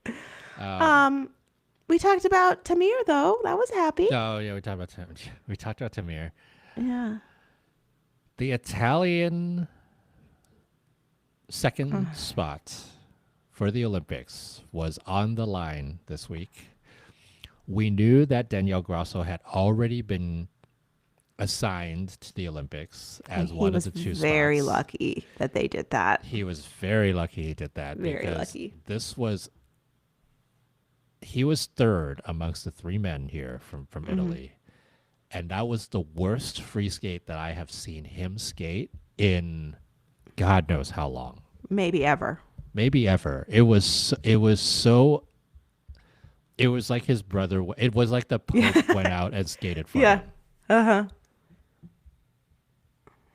We talked about Tamir though. That was happy. Oh yeah, we talked about Tamir. Yeah. The Italian second spot for the Olympics was on the line this week. We knew that Daniel Grasso had already been assigned to the Olympics as one of the two spots. Very lucky that they did that. He was very lucky he did that. Very because lucky. He was third amongst the three men here from Italy. And that was the worst free skate that I have seen him skate in God knows how long. Maybe ever. Maybe ever. It was like his brother. It was like the Pope went out and skated for Yeah. him.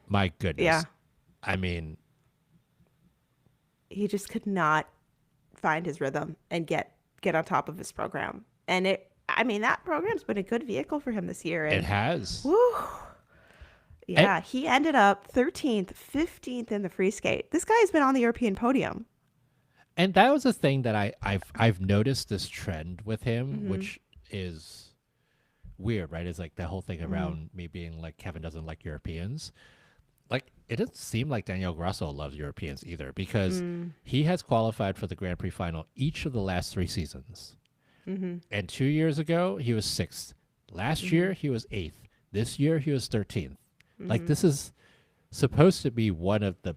My goodness. Yeah. I mean, He just could not find his rhythm and get on top of his program. And that program's been a good vehicle for him this year. it And has. woo, yeah, he ended up 13th, 15th in the free skate. This guy's been on the European podium. And that was a thing that I've noticed this trend with him, which is weird, right? It's like the whole thing around me being like Kevin doesn't like Europeans. Like it doesn't seem like Daniel Grasso loves Europeans either, because he has qualified for the Grand Prix final each of the last 3 seasons. And 2 years ago he was 6th. Last year he was 8th. This year he was 13th. Like this is supposed to be one of the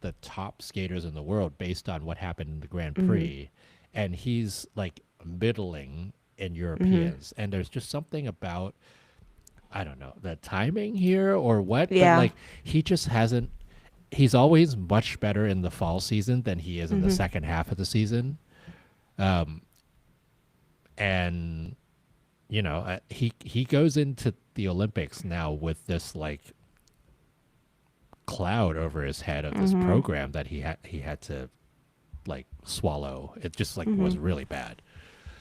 the top skaters in the world based on what happened in the Grand Prix. And he's like middling in Europeans. And there's just something about, I don't know, the timing here or what. Yeah. But like he just hasn't, he's always much better in the fall season than he is in the second half of the season. And he goes into the Olympics now with this like cloud over his head of this program that he had to like swallow. It just like was really bad.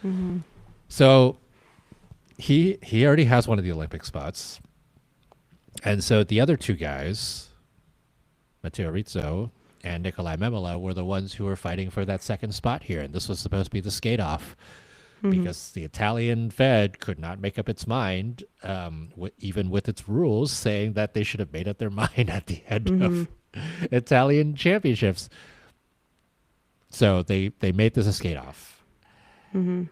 Mm-hmm. So he already has one of the Olympic spots. And so the other two guys, Matteo Rizzo and Nikolai Memela, were the ones who were fighting for that second spot here. And this was supposed to be the skate off because the Italian Fed could not make up its mind, even with its rules saying that they should have made up their mind at the end of Italian championships. So they made this a skate off. And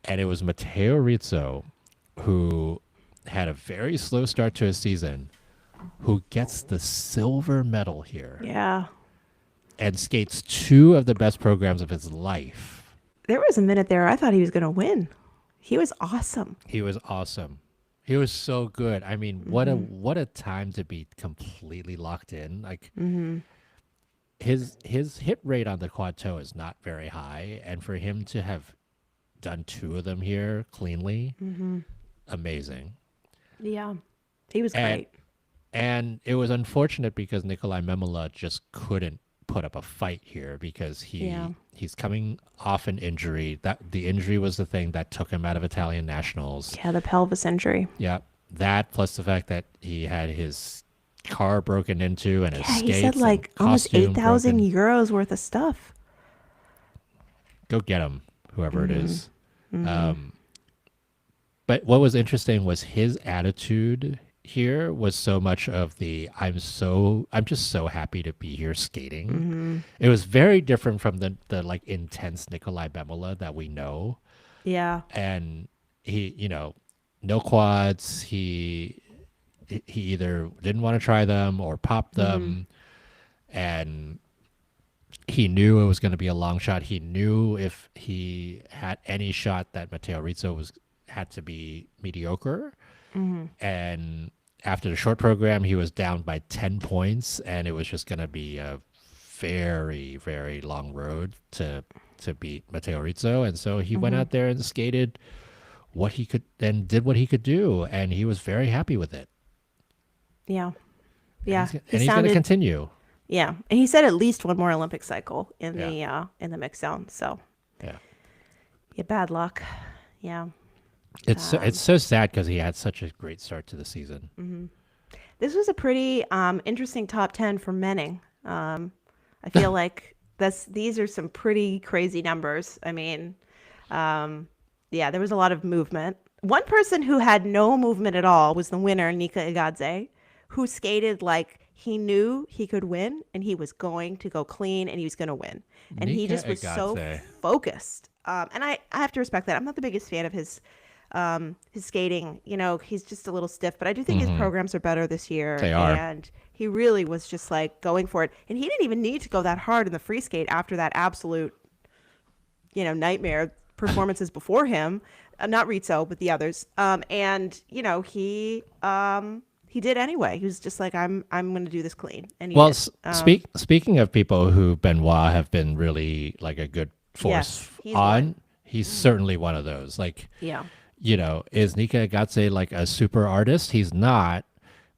it was Matteo Rizzo who had a very slow start to his season, who gets the silver medal here Yeah. and skates two of the best programs of his life. There was a minute there I thought he was going to win. He was awesome. He was awesome. He was so good. I mean, what a time to be completely locked in. Like his hit rate on the quad toe is not very high, and for him to have done two of them here cleanly, amazing. Yeah. He was And- great. And it was unfortunate because Nikolai Memela just couldn't put up a fight here because he's coming off an injury. That the injury was the thing that took him out of Italian nationals. Yeah, the pelvis injury. Yeah, that plus the fact that he had his car broken into and his Yeah, skates he said like and almost costume 8,000 broken. euros worth of stuff. Go get him, whoever it is. But what was interesting was his attitude here was so much of the I'm just so happy to be here skating. It was very different from the like intense Nikolai Memela that we know. Yeah. And he, no quads. He either didn't want to try them or popped them, and he knew it was going to be a long shot. He knew if he had any shot that Matteo Rizzo had to be mediocre. And after the short program, he was down by 10 points, and it was just going to be a very, very long road to beat Matteo Rizzo. And so he went out there and skated what he could and did what he could do, and he was very happy with it. Yeah. Yeah. And he's going to continue. Yeah. And he said at least one more Olympic cycle in Yeah. the mix zone. So Yeah. yeah, bad luck. Yeah. It's so sad because he had such a great start to the season. This was a pretty interesting top 10 for Menning. I feel like these are some pretty crazy numbers. I mean, yeah, there was a lot of movement. One person who had no movement at all was the winner, Nika Igadze, who skated like he knew he could win and he was going to go clean and he was going to win. And he Nika just was so Igadze. focused. And I have to respect that. I'm not the biggest fan of his skating. He's just a little stiff, but I do think his programs are better this year. They are. And he really was just like going for it. And he didn't even need to go that hard in the free skate after that absolute, nightmare performances before him. Not Rizzo, but the others. He did anyway. He was just like, I'm going to do this clean. And he Well, did. speaking of people who Benoit have been really like a good force Yes, he's on, one. he's certainly one of those. Like, Yeah. is Nika Igatze like a super artist? He's not,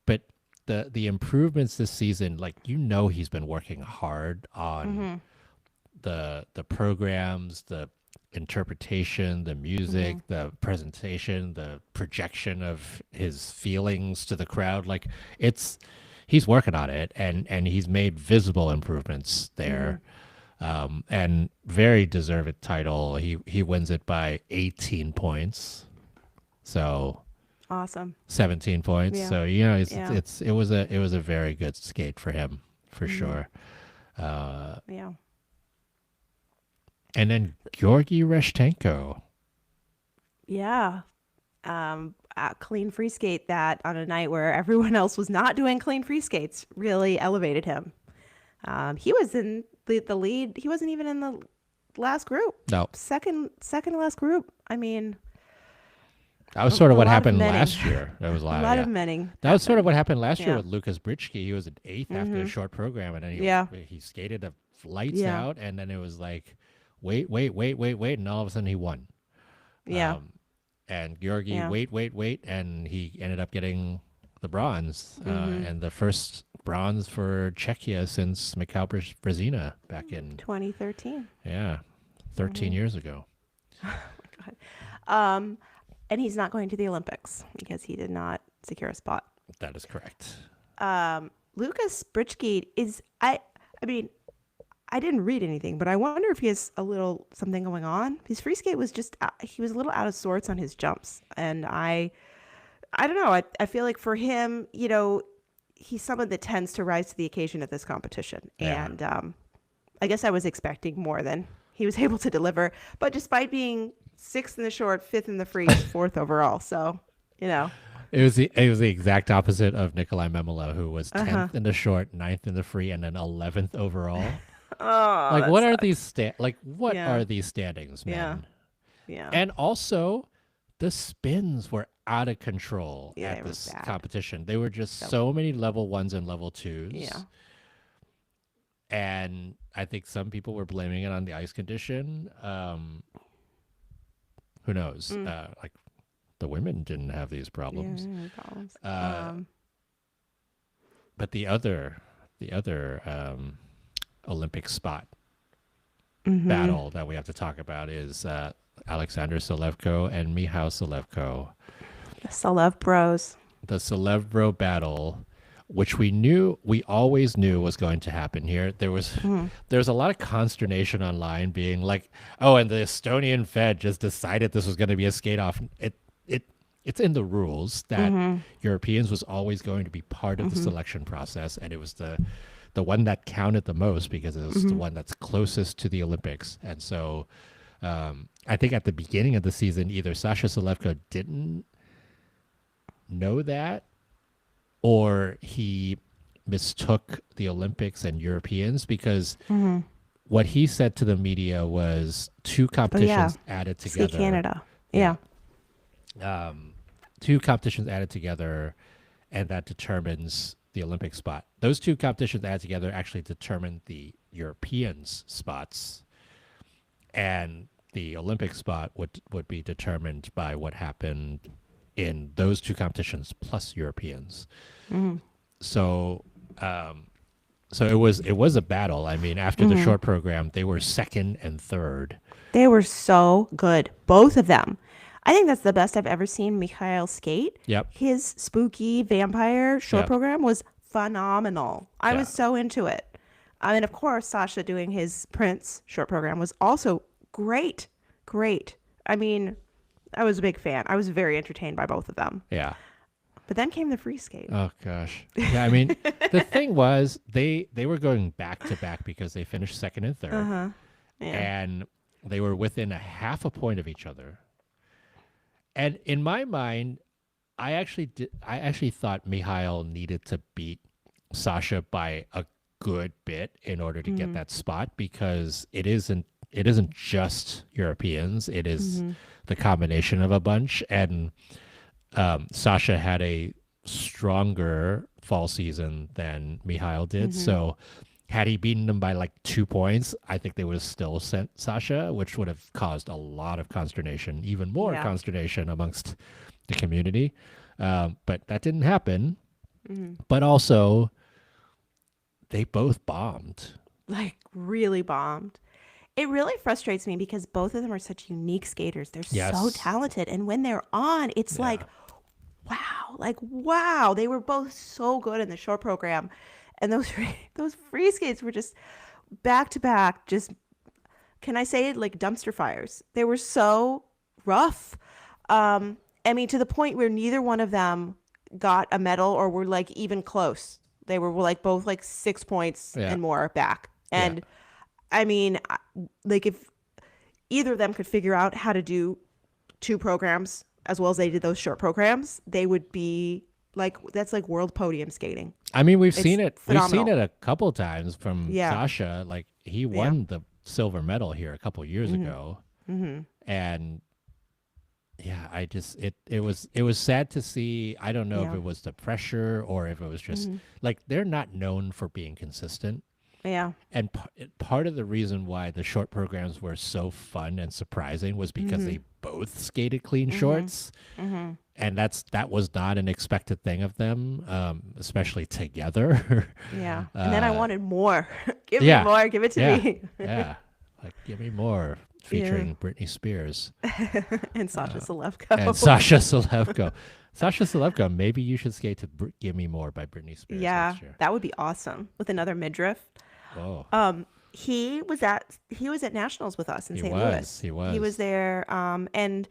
but the improvements this season, like he's been working hard on the programs, the interpretation, the music, the presentation, the projection of his feelings to the crowd. Like he's working on it, and he's made visible improvements there. And very deserved title. He wins it by 18 points. So Awesome. 17 points. Yeah. So Yeah. it was a very good skate for him for sure. Yeah. And then Georgy Reshtenko. Yeah. A clean free skate that on a night where everyone else was not doing clean free skates really elevated him. He was in the lead. He wasn't even in the last group. No, Second to last group. I mean, that was sort of a what lot of happened Menning. last year. That was a lot yeah. of Menning. That was sort of what happened last year Yeah. with Lucas Britschke. He was an 8th after the short program, and then Yeah. he skated the lights Yeah. out, and then it was like, wait, and all of a sudden he won. Yeah. And Georgy, Yeah. wait, and he ended up getting the bronze, Mm-hmm. and the first bronze for Czechia since Mikhail Brezina back in 2013. 13 Mm-hmm. years ago. God. Um, and he's not going to the Olympics because he did not secure a spot. That is correct. Lucas Bridgegate is I mean, I didn't read anything, but I wonder if he has a little something going on. His free skate was just he was a little out of sorts on his jumps, and I don't know. I feel like for him, he's someone that tends to rise to the occasion at this competition, Yeah. and I guess I was expecting more than he was able to deliver. But despite being sixth in the short, fifth in the free, fourth overall, so you know, It was the exact opposite of Nikolai Memelo, who was uh huh. 10th in the short, ninth in the free, and then 11th overall. Oh, Like that what are these sucks. what Yeah, are these standings, yeah, man? yeah, And also, the spins were out of control yeah. at It was this bad. competition. They were just So so many level ones and level twos. yeah. And I think some people were blaming it on the ice condition. Who knows? Mm. Like the women didn't have these Yeah, problems. no problems. Uh, but the other Olympic spot Mm-hmm. battle that we have to talk about is Alexander Selevko and Michal Selevko. The Celeb Bros. The Celebro battle, which we always knew was going to happen here. Mm. There's a lot of consternation online being like, oh, and the Estonian Fed just decided this was going to be a skate off. It's in the rules that Mm-hmm. Europeans was always going to be part of the Mm-hmm. selection process, and it was the one that counted the most because it was the Mm-hmm. one that's closest to the Olympics. And so I think at the beginning of the season, either Sasha Selevko didn't know that, or he mistook the Olympics and Europeans, because Mm-hmm. what he said to the media was two Oh yeah, competitions added Skate together. Canada. Yeah. Yeah. Um, two competitions added together, and that determines the Olympic spot. Those two competitions added together actually determined the Europeans' spots, and the Olympic spot would be determined by what happened in those two competitions plus Europeans. Mm-hmm. So um, so it was a battle. I mean, after the Mm-hmm. short program, they were second and third. They were so good, both of them. I think that's the best I've ever seen Mikhail skate. Yep. His spooky vampire short Yep. program was phenomenal. I Yeah. was so into it. I mean, of course, Sasha doing his Prince short program was also great. Great. I mean, I was a big fan. I was very entertained by both of them. Yeah. But then came the free skate. Oh gosh. Yeah. I mean, the thing was they were going back to back because they finished second and Uh third, huh. Yeah. and they were within a half a point of each other. And in my mind, I actually thought Mihail needed to beat Sasha by a good bit in order to get Mm-hmm. that spot, because it isn't just Europeans, it is Mm-hmm. the combination of a bunch. And Sasha had a stronger fall season than Mihail did. Mm-hmm. So had he beaten them by like 2 points, I think they would have still sent Sasha, which would have caused a lot of consternation, even more Yeah. consternation amongst the community. But that didn't happen. Mm-hmm. But also, they both bombed. Like really bombed. It really frustrates me because both of them are such unique skaters. They're so Yes. talented. And when they're on, it's Yeah. like wow. They were both so good in the short program. And those those free skates were just back to back, just can I say it like dumpster fires. They were so rough. I mean to the point where neither one of them got a medal or were like even close. They were like both like 6 points Yeah. and more back. Yeah. And I mean, like if either of them could figure out how to do two programs as well as they did those short programs, they would be like that's like world podium skating. I mean, we've It's seen it. We've seen phenomenal. it a couple times from Yeah, Sasha. Like he yeah. won the silver medal here a couple years Mhm. ago, Mhm. and yeah, it was sad to see. I don't know if Yeah. it was the pressure or if it was just Mhm. like they're not known for being consistent. Yeah. And part of the reason why the short programs were so fun and surprising was because Mhm. they both skated clean Mm-hmm. shorts, Mm-hmm. and that was not an expected thing of them, especially together. Yeah. And then I uh, wanted more. Give me yeah, more. Give it to yeah, me. yeah. Like, give me more, Yeah. featuring Britney Spears And Sasha uh, and Salevko. Sasha Salevko. Sasha Salevko, maybe you should skate to "Give Me More" by Britney Spears Yeah, next year. that would be awesome with another midriff. Oh, He was at Nationals with us in St. Louis. he He was was. there, and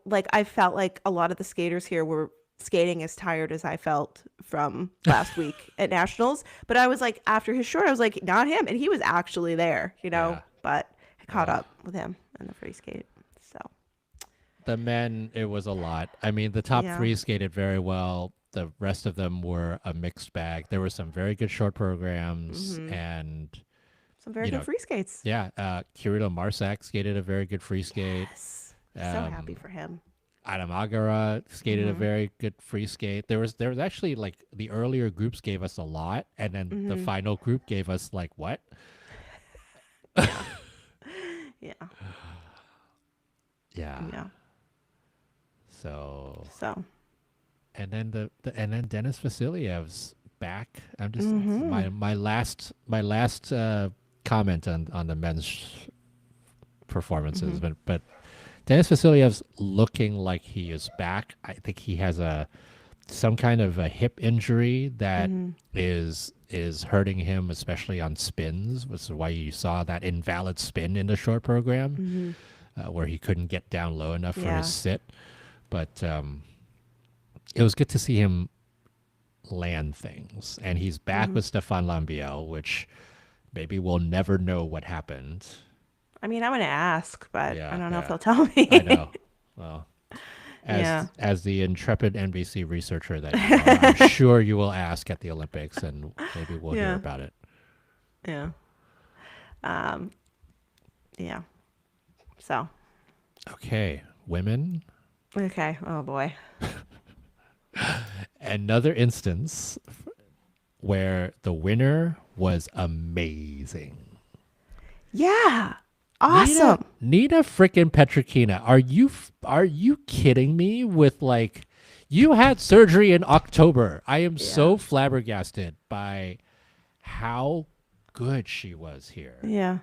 like I felt like a lot of the skaters here were skating as tired as I felt from last week at Nationals. But I was like, after his short, I was like, not him, and he was actually there, Yeah. But I caught Oh, up with him in the free skate. So the men, it was a lot. I mean, the top yeah, three skated very well. The rest of them were a mixed bag. There were some very good short programs, hmm and some very you good know, free skates. yeah, Kirito Marsak skated a very good free skate. Yes, so happy Um, for him. Adam Agara skated a hmm very good free skate. There was actually like the earlier groups gave us a lot, and then the hmm final group gave us like what? Yeah, yeah, Yeah. yeah. So So. and then and then Dennis Vasilyev's back. I'm just hmm my last comment on the men's performances, hmm but Dennis Vasilyev's looking like he is back. I think he has some kind of a hip injury that hmm is hurting him, especially on spins, which is why you saw that invalid spin in the short program, hmm where he couldn't get down low enough for his Yeah. sit. But it was good to see him land things, and he's back hmm with Stefan Lambiel, which maybe we'll never know what happened. I mean, I'm gonna ask, but I Yeah, don't know if yeah, they'll tell I me. know. Well, Yeah. as the intrepid NBC researcher that you are, I'm sure you will ask at the Olympics, and maybe we'll hear Yeah. about it. Yeah. Um. Yeah. So. Okay, women. Okay. Oh boy. Another instance where the winner was amazing. Yeah. Nina Awesome. Nina frickin' Petrakina. Are you kidding me with like you had surgery in October. I am Yeah. so flabbergasted by how good she was here. Yeah.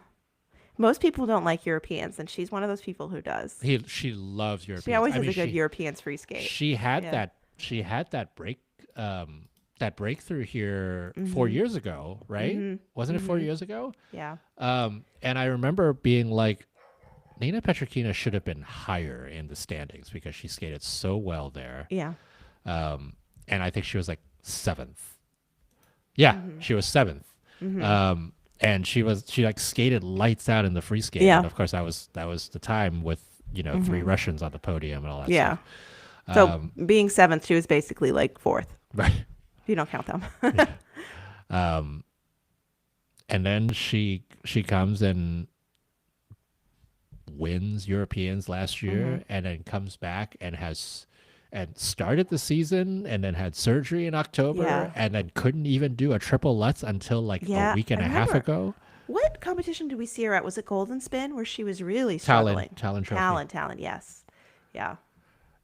Most people don't like Europeans, and she's one of those people who does. She loves She Europeans. always I has mean a good Europeans free skate. Yeah. she had that breakthrough here 4 Mhm. years ago, right? Mhm. Wasn't it 4 Mhm. years ago? Yeah. And I remember being like, Nina Petrakina should have been higher in the standings because she skated so well there. Yeah. And I think she was like seventh. Yeah, Mhm. she was seventh. Mhm. And she like skated lights out in the free skate. Yeah. And of course that was the time with, three Mhm. Russians on the podium and all that Yeah. stuff. So Um, being seventh, she was basically like fourth. right. If you don't count them. Yeah. Um, and then she comes and wins Europeans last year, Mhm. and then comes back and started the season and then had surgery in October, Yeah. and then couldn't even do a triple Lutz until like a Yeah. week and I a half remember. ago. What competition did we see her at? Was it Golden Spin where she was really Talon struggling? Trophy. Talent, yes. Yeah.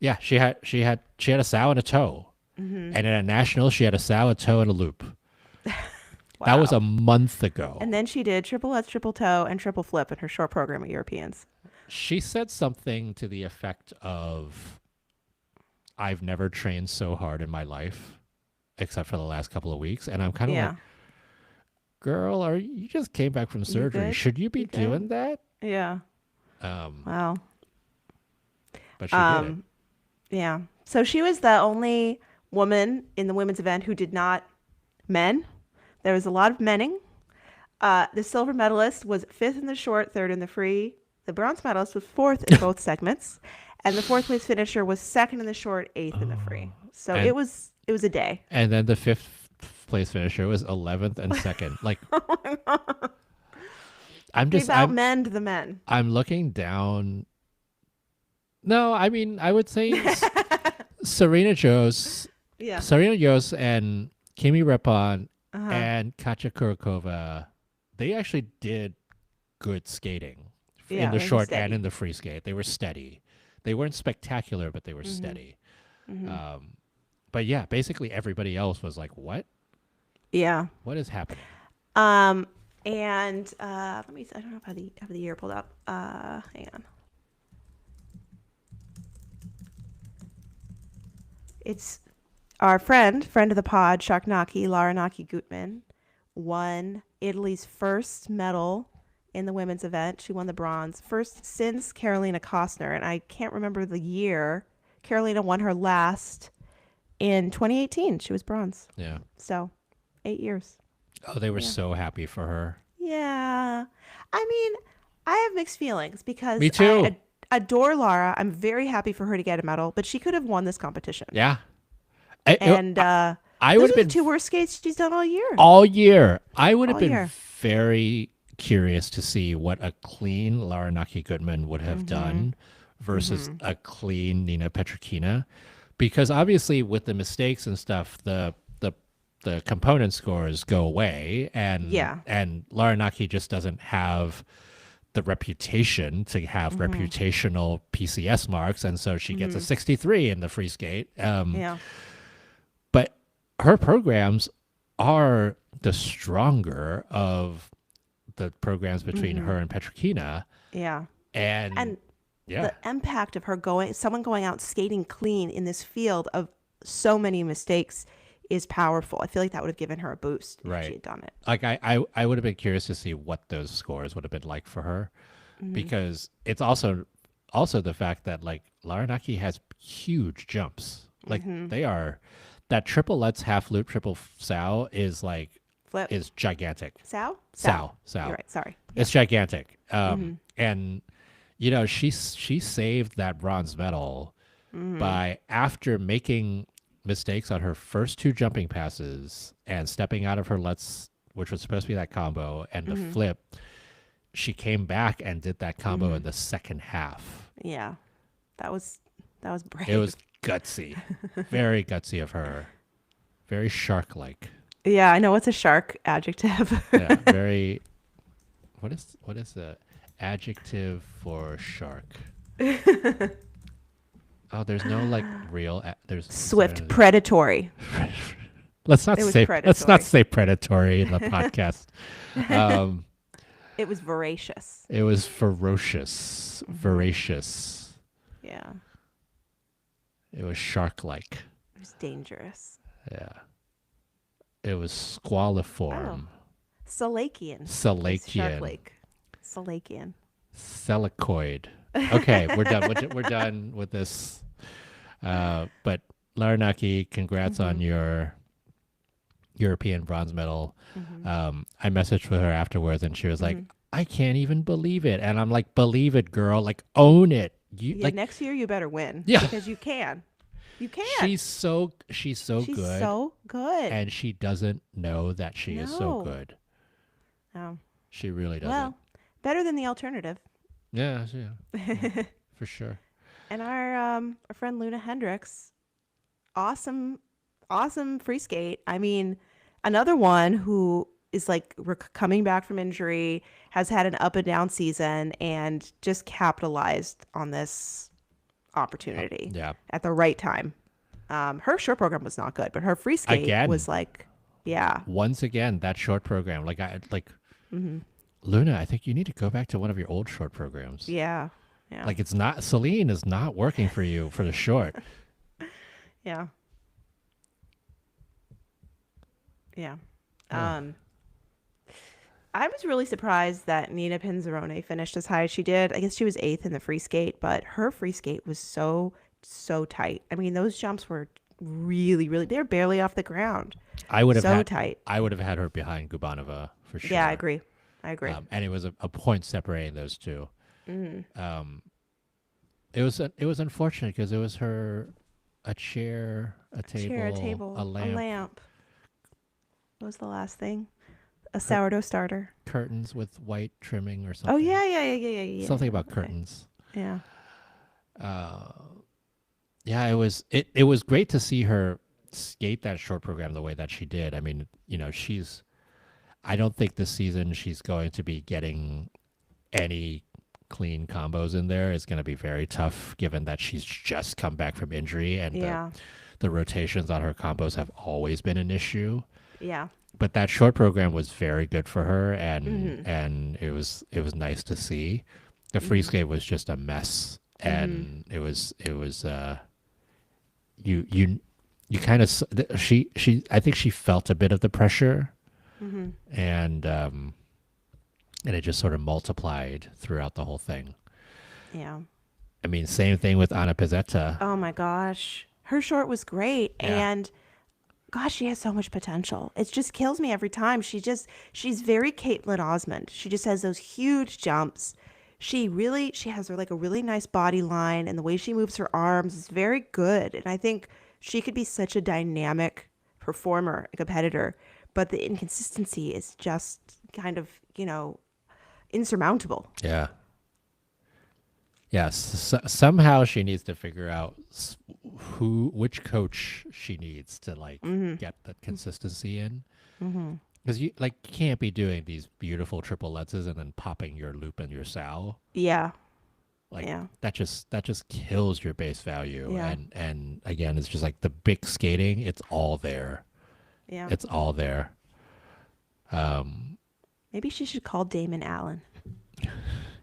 Yeah, she had a sow and a toe, Mm-hmm. and in a national she had a sow, a toe, and a loop. That was Wow. a month ago. And then she did triple Lutz, triple toe, and triple flip in her short program at Europeans. She said something to the effect of, I've never trained so hard in my life, except for the last couple of weeks. And I'm kind of like, Yeah. girl, you just came back from surgery. good? Should you be You good? doing that? Yeah. Um, Wow. but she did it. Yeah. So she was the only woman in the women's event who did not men. There was a lot of menning. The silver medalist was fifth in the short, third in the free. The bronze medalist was fourth in both segments, and the fourth place finisher was second in the short, eighth in the free. So And- it was a day. And then the fifth place finisher was 11th and second. Like, Mend the men. I'm looking down. No, I mean, I would say Serena Joes, Yeah. and Kimi Repon Uh-huh. and Katja Kurakova, they actually did good skating in Yeah, the they were short and steady. in the free skate. They were steady. They weren't spectacular, but they were Hmm. steady. Hmm. Um, but yeah, basically everybody else was like, "What? Yeah. What is happening?" Um, and let me. I don't know if I have the year pulled up. Hang on. It's our friend of the pod, Sharknaki, Lara Naki Gutman, won Italy's first medal in the women's event. She won the bronze, first since Carolina Kostner, and I can't remember the year. Carolina won her last in 2018. She was bronze. Yeah. So, 8 years. Oh, they were Yeah. so happy for her. Yeah. I mean, I have mixed feelings Me because too. adore Lara. I'm very happy for her to get a medal, but she could have won this competition. Yeah. And I would those have are the been two worst skates she's done all year. all year. I would have All been year. very curious to see what a clean Laranaki Goodman would have Mm-hmm. done versus Mm-hmm. a clean Nina Petrikina, because obviously with the mistakes and stuff, the component scores go away, Yeah. and Laranaki just doesn't have the reputation to have Mm-hmm. reputational PCS marks, and so she gets a Mm-hmm. 63 in the free skate. Yeah. But her programs are the stronger of the programs between Mm-hmm. her and Petrokina. Yeah. And And yeah, the impact of her someone going out skating clean in this field of so many mistakes is powerful. I feel like that would have given her a boost if she right. had done it. Like I would have been curious to see what those scores would have been like for her, Mm-hmm. because it's also the fact that like Laranaki has huge jumps. Like Mm-hmm. they are that triple Lutz half loop triple sow is like Flip. is gigantic. Sow? Sow. You're right. Sorry. It's gigantic. Mm-hmm. And she saved that bronze medal Mm-hmm. by, after making mistakes on her first two jumping passes and stepping out of her Lutz, which was supposed to be that combo, and the Mm-hmm. flip, she came back and did that combo Mm-hmm. in the second half. Yeah. That was brave. It was gutsy, very gutsy of her, very shark-like. Yeah, I know it's a shark adjective. Yeah, very. What is the adjective for shark? Oh, there's no like real. There's Swift, predatory. let's not It was say let's not predatory. say predatory in the podcast. Um, It was voracious. it was ferocious, Mm-hmm. voracious. Yeah. It was shark-like. It was dangerous. Yeah. It was squaliform, Salakian. It's salacian, Shark Lake. Salakian. selicoid. Okay, we're done. We're done with this. But Laranaki, congrats on Mm-hmm. your European bronze medal. Mm-hmm. I messaged with her afterwards, and she was like, Mm-hmm. "I can't even believe it." And I'm like, "Believe it, girl. Like, own it. You Yeah, like." next year you better win. Yeah. Because you can. You can. She's so She's good, so good. and she doesn't know that she is so No. good. Oh. She really doesn't. Well, better than the alternative. Yeah, for sure. And our friend Luna Hendricks, awesome, awesome free skate. I mean, another one who is like coming back from injury, has had an up and down season, and just capitalized on this opportunity Yeah. at the right time. Her short program was not good, but her free skate Again. was like, yeah. Once again, that short program. Hmm. Luna, I think you need to go back to one of your old short programs. Yeah. Yeah. Like it's not Celine is not working for you for the short. Yeah. Yeah. Yeah. I was really surprised that Nina Pinzerone finished as high as she did. I guess she was eighth in the free skate, but her free skate was so, so tight. I mean, those jumps were really, really, they're barely off the ground. I would have So had tight. I would have had her behind Gubanova for sure. Yeah, I agree. I agree. And it was a point separating those two. Mm-hmm. It was unfortunate because it was her a chair, a table, a a lamp, lamp. What was the last thing? A sourdough starter. curtains with white trimming or something. Oh, yeah. Something about Okay. curtains. Yeah. Yeah, it was great to see her skate that short program the way that she did. I mean, I don't think this season she's going to be getting any clean combos in there is going to be very tough, given that she's just come back from injury and Yeah. the rotations on her combos have always been an issue. Yeah. But that short program was very good for her, Mhm. and it was nice to see. The free Mhm. skate was just a mess, Mhm. and it was you you kind of she I think she felt a bit of the pressure, Mhm. and it just sort of multiplied throughout the whole thing. Yeah. I mean, same thing with Anna Pizzetta. Oh my gosh. Her short was great, Yeah, and gosh, she has so much potential. It just kills me every time. She's very Caitlin Osmond. She just has those huge jumps. She has like a really nice body line, and the way she moves her arms is very good. And I think she could be such a dynamic performer, a competitor, but the inconsistency is just kind of, insurmountable. yeah. Yes, somehow she needs to figure out which coach she needs to like Mhm. get that consistency in. Mhm. Because you can't be doing these beautiful triple lenses and then popping your loop and your sow. Yeah. Like Yeah. that just kills your base value. Yeah. And again, it's just like the big skating. It's all there. Yeah. It's all there. Um, Maybe she should call Damon Allen.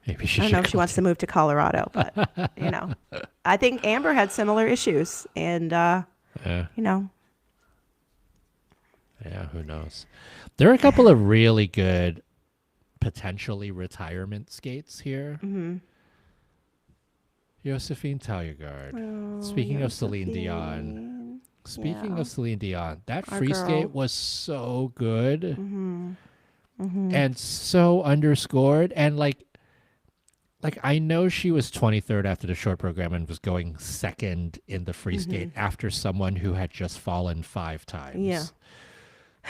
maybe she I don't should know if she go. wants to move to Colorado, but you know, I think Amber had similar issues, and Yeah, you know, yeah. Who knows? There are a couple of really good potentially retirement skates here. hmm Josephine Talyagaard. oh, Speaking of Celine Dion, Josephine, speaking yeah, of Celine Dion, that our free skate girl. was so good hmm hmm and so underscored. And like I know she was 23rd after the short program and was going second in the free hmm skate after someone who had just fallen 5 Yeah, times.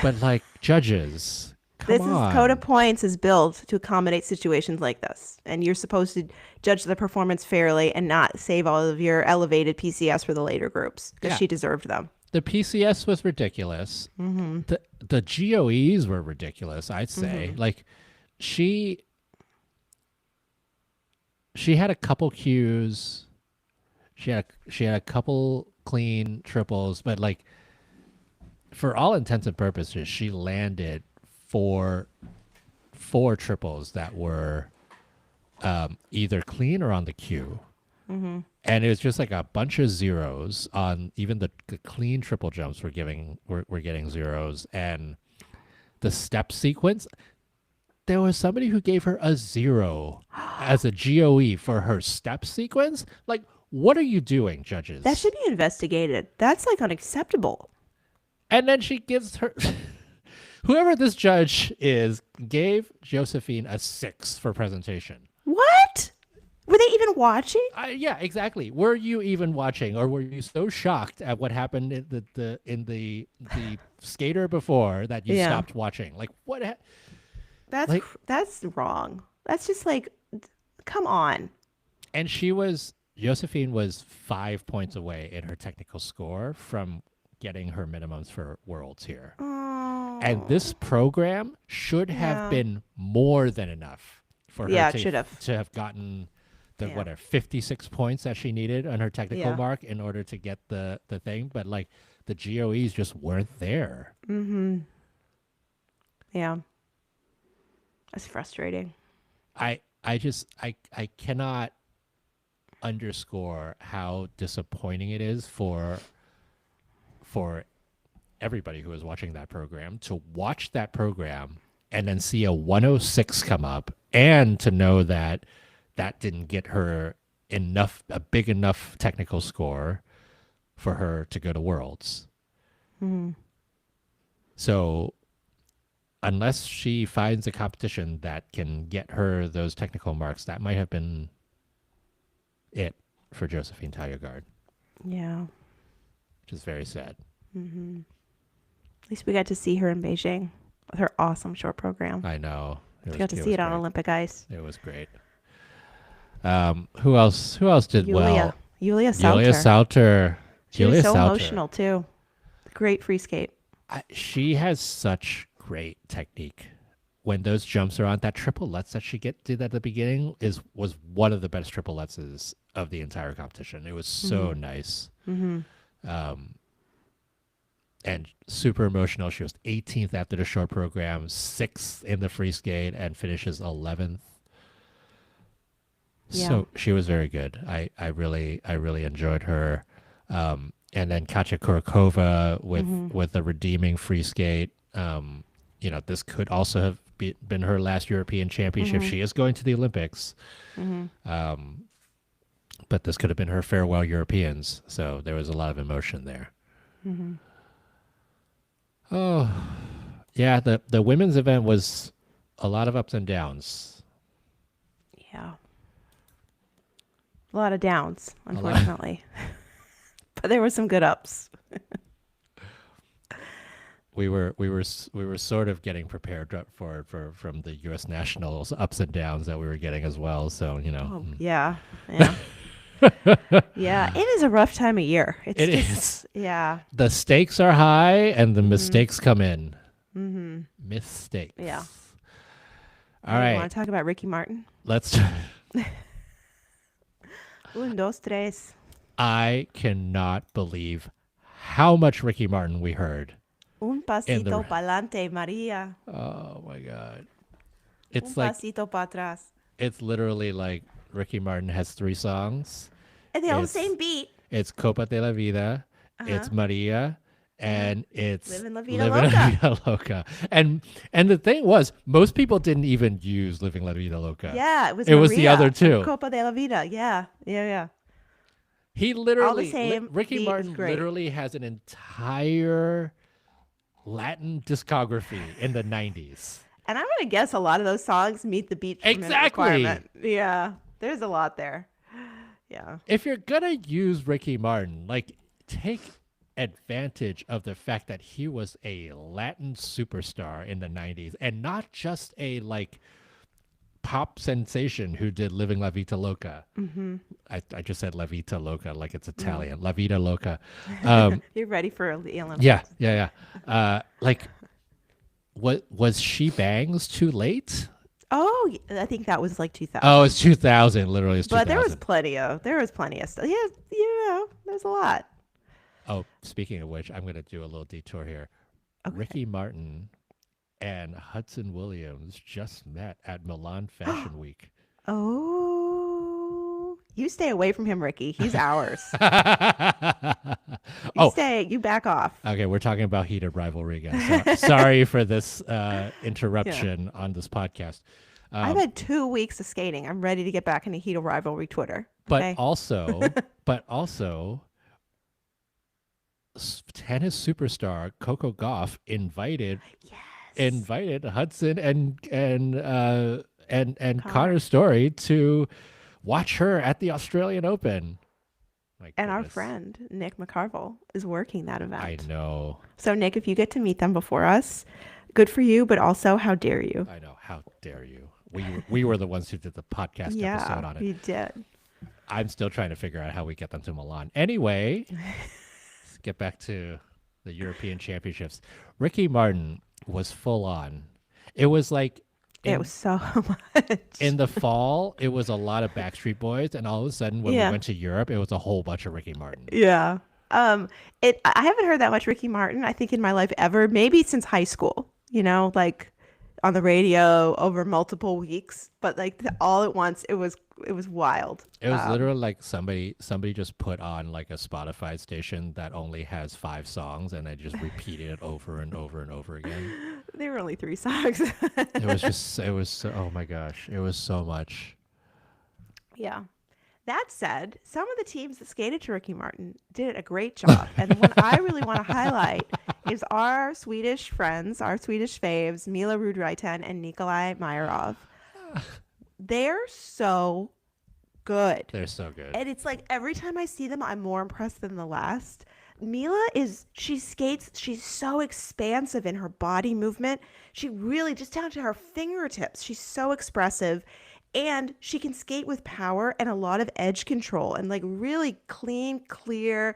But like judges, come this is code of on. points is built to accommodate situations like this, and you're supposed to judge the performance fairly and not save all of your elevated PCS for the later groups because Yeah, she deserved them. the PCS was ridiculous. hmm The GOEs were ridiculous, I'd say. hmm Like she she had a couple cues. She had a couple clean triples, but like for all intents and purposes, she landed four triples that were either clean or on the cue. hmm And it was just like a bunch of zeros on even the clean triple jumps were getting zeros. And the step sequence, there was somebody who gave her a 0 as a GOE for her step sequence. Like, what are you doing, That judges? should be investigated. That's like unacceptable. And then she gives her whoever this judge is gave Josephine a 6 for presentation. What? Were they even watching? Yeah, exactly. Were you even watching, or were you so shocked at what happened in the skater before that you Yeah. stopped watching? Like what? That's Like, that's wrong. That's just like, come on. and Josephine was 5 points away in her technical score from getting her minimums for worlds here, and this Oh, program should have yeah. been more than enough for her Yeah, it should have. to have gotten the Yeah. 56 points that she needed on her technical Yeah. mark in order to get the thing, but like the GOEs just weren't there. Mm-hmm. Yeah. That's frustrating. I cannot underscore how disappointing it is for everybody who is watching that program to watch that program and then see a 106 come up and to know that that didn't get her a big enough technical score for her to go to worlds. Mm-hmm. So unless she finds a competition that can get her those technical marks, that might have been it for Josephine Talyagaard, Yeah. which is very sad. Mm-hmm. At least we got to see her in Beijing with her awesome short program. I know. We got to see it on Great. Olympic ice. It was great. Who else? Who else did well? Julia Julia Sauter. Sauter. She was Julia so Sauter. emotional too. Great free skate. She has such great technique. when those jumps are on, that triple lutz that she did at the beginning was one of the best triple lutzes of the entire competition. It was so nice. Um, and super emotional. She was 18th after the short program, 6th in the free skate, and finishes 11th. Yeah. So she was very good. I really enjoyed her. And then Katya Kurakova with the redeeming free skate. This could also have been her last European championship. She is going to the Olympics. But this could have been her farewell Europeans. So there was a lot of emotion there. Oh, yeah. The women's event was a lot of ups and downs. Yeah. A lot of downs, unfortunately. But there were some good ups. We were sort of getting prepared for from the U.S. nationals ups and downs that we were getting as well. So Yeah. Yeah. It is a rough time of year. It's It just, is. Yeah. The stakes are high and the mistakes come in. Mistakes. Yeah. All You right. want to talk about Ricky Martin? Let's. Un, dos, tres. I cannot believe how much Ricky Martin we heard. Un pasito pa'lante, Maria. Oh my God. Un It's like pasito para atrás. it's literally like Ricky Martin has 3 songs. And they all the It's- same beat. It's Copa de la Vida, it's Maria, and it's Livin' La Vida Livin' Loca. La Vida Loca. And the thing was, most people didn't even use Living La Vida Loca. Yeah, it was It was the Maria other from two. Copa de la Vida. Yeah. He literally, same Ricky beat, Martin it's great. literally has an entire Latin discography in the 90s. And I'm going to guess a lot of those songs meet the beat per minute Exactly. requirement. Yeah. There's a lot there. Yeah. If you're gonna use Ricky Martin, like, take advantage of the fact that he was a Latin superstar in the 90s and not just a like pop sensation who did Living La Vita Loca. I just said La Vita Loca like it's Italian. La Vita Loca. You're ready for the Olympics. Yeah. Like, what was She Bangs too late? Oh, I think that was like 2000. Oh, it's 2000. Literally, it's 2000. But there was plenty of stuff. Yeah, there's a lot. Oh, speaking of which, I'm going to do a little detour here. Okay. Ricky Martin and Hudson Williams just met at Milan Fashion Week. Oh, you stay away from him, Ricky. He's ours. Oh, You back off. okay. We're talking about heated rivalry again. So, sorry for this interruption on this podcast. I've had 2 weeks of skating. I'm ready to get back into heat of rivalry Twitter. But Okay? also, tennis superstar Coco Gauff invited Hudson and Connor Story to watch her at the Australian Open. My And our goodness. friend Nick McCarville is working that event. I know. So Nick, if you get to meet them before us, good for you. But also, how dare you? I know. How dare you? We were the ones who did the podcast episode on it. you did. I'm still trying to figure out how we get them to Milan. Anyway, let's get back to the European Championships. Ricky Martin was full on. It was like It was so much. in the fall, it was a lot of Backstreet Boys, and all of a sudden, when we Yeah. went to Europe, it was a whole bunch of Ricky Martin. Yeah. I haven't heard that much Ricky Martin, I think, in my life ever. Maybe since high school, like on the radio over multiple weeks. But like all at once, it was wild. It was literally like somebody just put on like a Spotify station that only has 5 songs, and they just repeated it over and over and over again. There were only 3 songs. It was so, oh my gosh, it was so much. Yeah. That said, some of the teams that skated to Ricky Martin did a great job. And the one I really want to highlight is our Swedish friends, our Swedish faves, Mila Rudreiten and Nikolai Meyerov. They're so good. They're so good. And it's like every time I see them, I'm more impressed than the last. Mila she skates, she's so expansive in her body movement. She really, just down to her fingertips, she's so expressive. And she can skate with power and a lot of edge control and like really clean, clear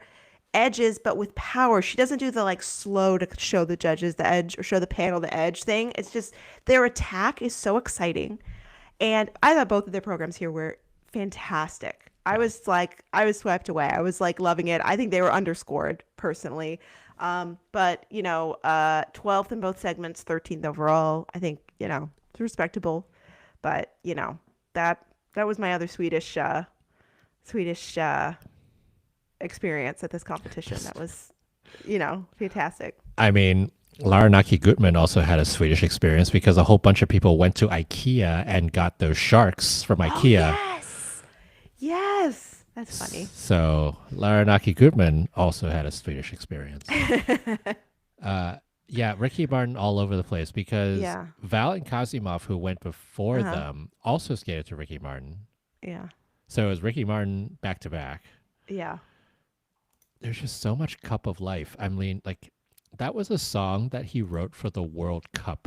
edges, but with power. She doesn't do the like slow to show the judges the edge or show the panel the edge thing. It's just their attack is so exciting. And I thought both of their programs here were fantastic. I was swept away. I was like loving it. I think they were underscored personally. But 12th in both segments, 13th overall. I think, it's respectable. But, that was my other Swedish experience at this competition. That was, fantastic. I mean, Lara Naki Gutman also had a Swedish experience because a whole bunch of people went to IKEA and got those sharks from Oh, IKEA. yes. Yes. That's funny. So Lara Naki Gutman also had a Swedish experience. Yeah, Ricky Martin all over the place because Yeah. Val and Kazimov, who went before Uh-huh. them, also skated to Ricky Martin. Yeah. So it was Ricky Martin back to back. Yeah. There's just so much Cup of Life. I mean, like, that was a song that he wrote for the World Cup.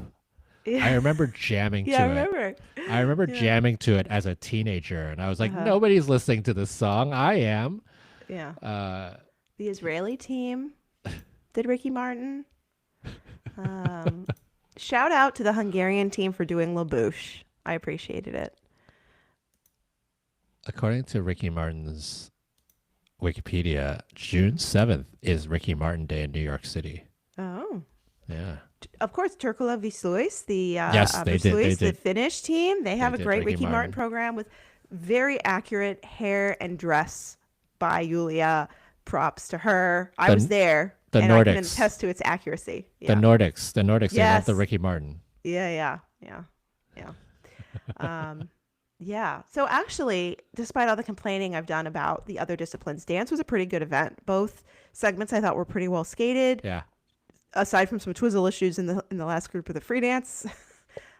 I Yeah. remember jamming Yeah, I to it. remember. I remember Yeah. jamming to it as a teenager, and I was like, Uh-huh. nobody's listening to this song. I am. Yeah. Uh, The Israeli team did Ricky Martin. Um, Shout out to the Hungarian team for doing La Bouche. I appreciated it. according to Ricky Martin's Wikipedia, June 7th is Ricky Martin Day in New York City. Oh. Yeah. Of course, Turkula Visuis, the Yes, they did. They the did. Finnish team, they have a did great Ricky Ricky Martin Martin. program with very accurate hair and dress by Yulia. Props to her. I The- was there, the and I can Nordics. attest to its accuracy. The Yeah, Nordics, they love the Yes. Ricky Martin. yeah. Yeah. So actually, despite all the complaining I've done about the other disciplines, dance was a pretty good event. Both segments I thought were pretty well skated. Yeah. Aside from some twizzle issues in the last group of the free dance.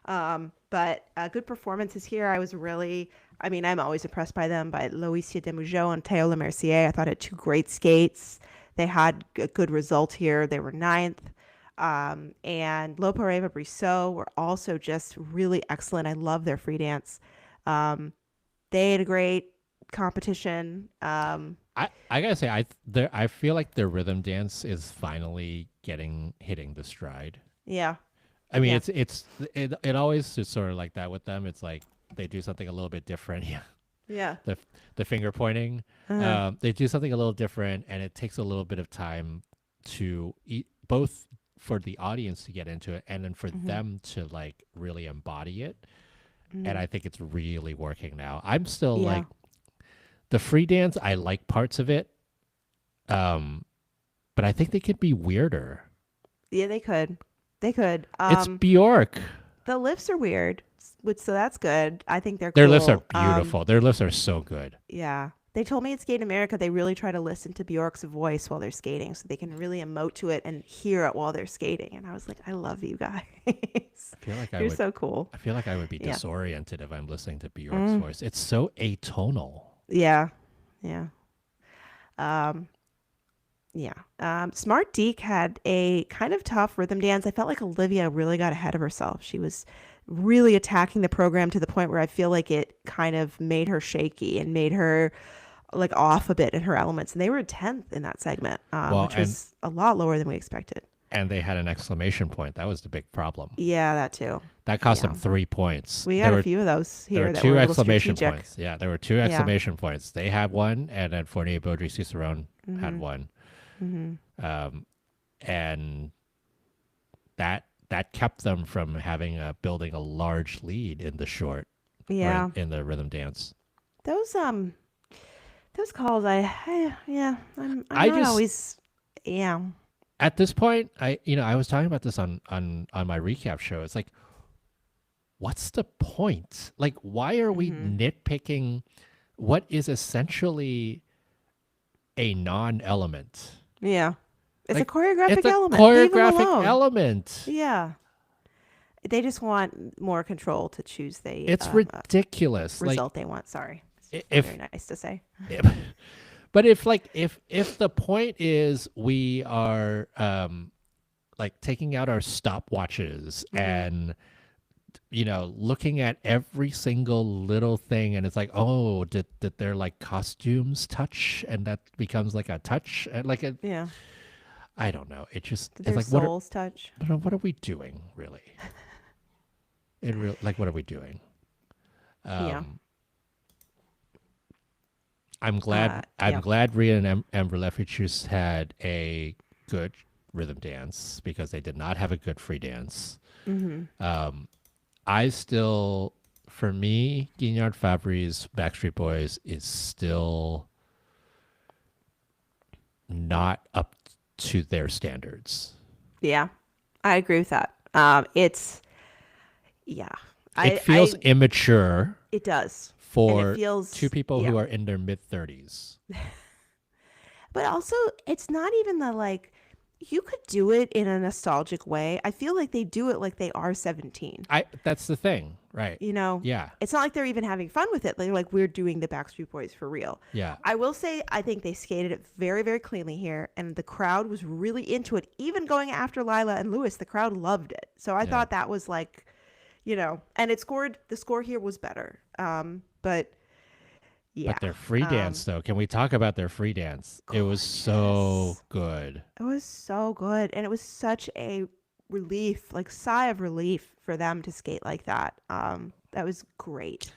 But good performances here. I'm always impressed by them, by Loïcia Demougeot and Théo Lemercier. I thought had two great skates. They had a good result here. They were ninth. And Lopareva Brissot were also just really excellent. I love their free dance. They had a great competition. I gotta say, I feel like their rhythm dance is finally hitting the stride. Yeah. I mean, Yeah. it always is sort of like that with them. It's like they do something a little bit different. Yeah, Yeah. the finger pointing. Uh-huh. They do something a little different, and it takes a little bit of time to both for the audience to get into it, and then for them to like really embody it. And I think it's really working now. I'm still Yeah. like the free dance. I like parts of it, but I think they could be weirder. Yeah, they could. They could. It's Bjork. The lifts are weird, so that's good. I think they're Their cool. lifts are beautiful. Their lifts are so good. Yeah. They told me at Skate America they really try to listen to Bjork's voice while they're skating so they can really emote to it and hear it while they're skating. And I was like, I love you guys. I feel like You're so cool. I feel like I would be Yeah. disoriented if I'm listening to Bjork's voice. It's so atonal. Yeah. Yeah. Yeah. Smart Deke had a kind of tough rhythm dance. I felt like Olivia really got ahead of herself. She was really attacking the program to the point where I feel like it kind of made her shaky and made her like off a bit in her elements. And they were 10th in that segment, which was a lot lower than we expected. And they had an exclamation point. That was the big problem. Yeah, that too. That cost them Yeah. 3 points. We There had were- a few of those There here were that two were a little exclamation strategic. points. Yeah, there were two exclamation points. They had one, and then Fournier Baudry Cicerone had one. And that kept them from building a large lead in the short. or Yeah. in the rhythm dance. Those calls, I'm I not just- always, yeah. At this point, I was talking about this on my recap show. It's like, what's the point? Like, why are we nitpicking what is essentially a non-element? Yeah. It's Like, a choreographic It's a element. Leave them choreographic alone. element. Yeah. They just want more control to choose the It's ridiculous. Like, result they want. Sorry. It's if very nice to say. but if the point is we are like taking out our stopwatches and looking at every single little thing, and it's like, oh, did their like costumes touch, and that becomes like a touch, and like a, Yeah. I don't know. Did It's their like souls touch? what are we doing really? Like what are we doing? Yeah. Um, I'm Yeah. glad Rhea and Amber Lefichus had a good rhythm dance because they did not have a good free dance. Mm-hmm. Um, I still, for me, Guignard Fabry's Backstreet Boys is still not up to their standards. Yeah. I agree with that. It's yeah. It I feels immature it does. And it for two feels people yeah. who are in their mid 30s. But also it's not even the like you could do it in a nostalgic way. I feel like they do it like they are 17. That's the thing, right? You know, Yeah, it's not like they're even having fun with it. They're like, we're doing the Backstreet Boys for real. yeah, I will say, I think they skated it very, very cleanly here, and the crowd was really into it. Even going after Lila and Lewis, the crowd loved it. So I yeah. thought that was like, and the score here was better. But yeah, But their free dance, um, though, can we talk about their free dance? It was so gorgeous. good. It was so good, and it was such a relief, like sigh of relief for them to skate like that. That was great.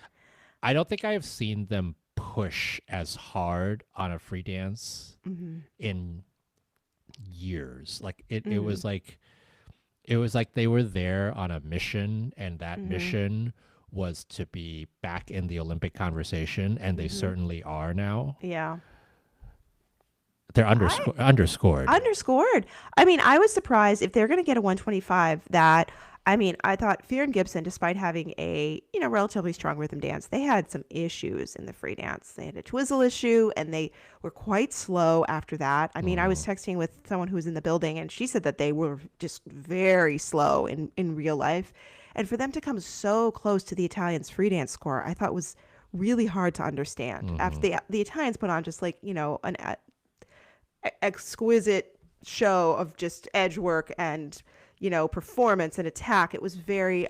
I don't think I have seen them push as hard on a free dance Mm-hmm. in years. Like Mm-hmm. it was like they were there on a mission, and that Mm-hmm. mission was to be back in the Olympic conversation, and they Mm-hmm. certainly are now. Yeah. They're I underscored. underscored. I mean, I was surprised if they're going to get a 125 that I mean, I thought Fear and Gibson, despite having a, relatively strong rhythm dance, they had some issues in the free dance. They had a twizzle issue and they were quite slow after that. I mean, I was Mhm. texting with someone who was in the building and she said that they were just very slow in real life. And for them to come so close to the Italians' free dance score, I thought was really hard to understand. After Mhm. the Italians put on just like, an exquisite show of just edge work and performance and attack. It was very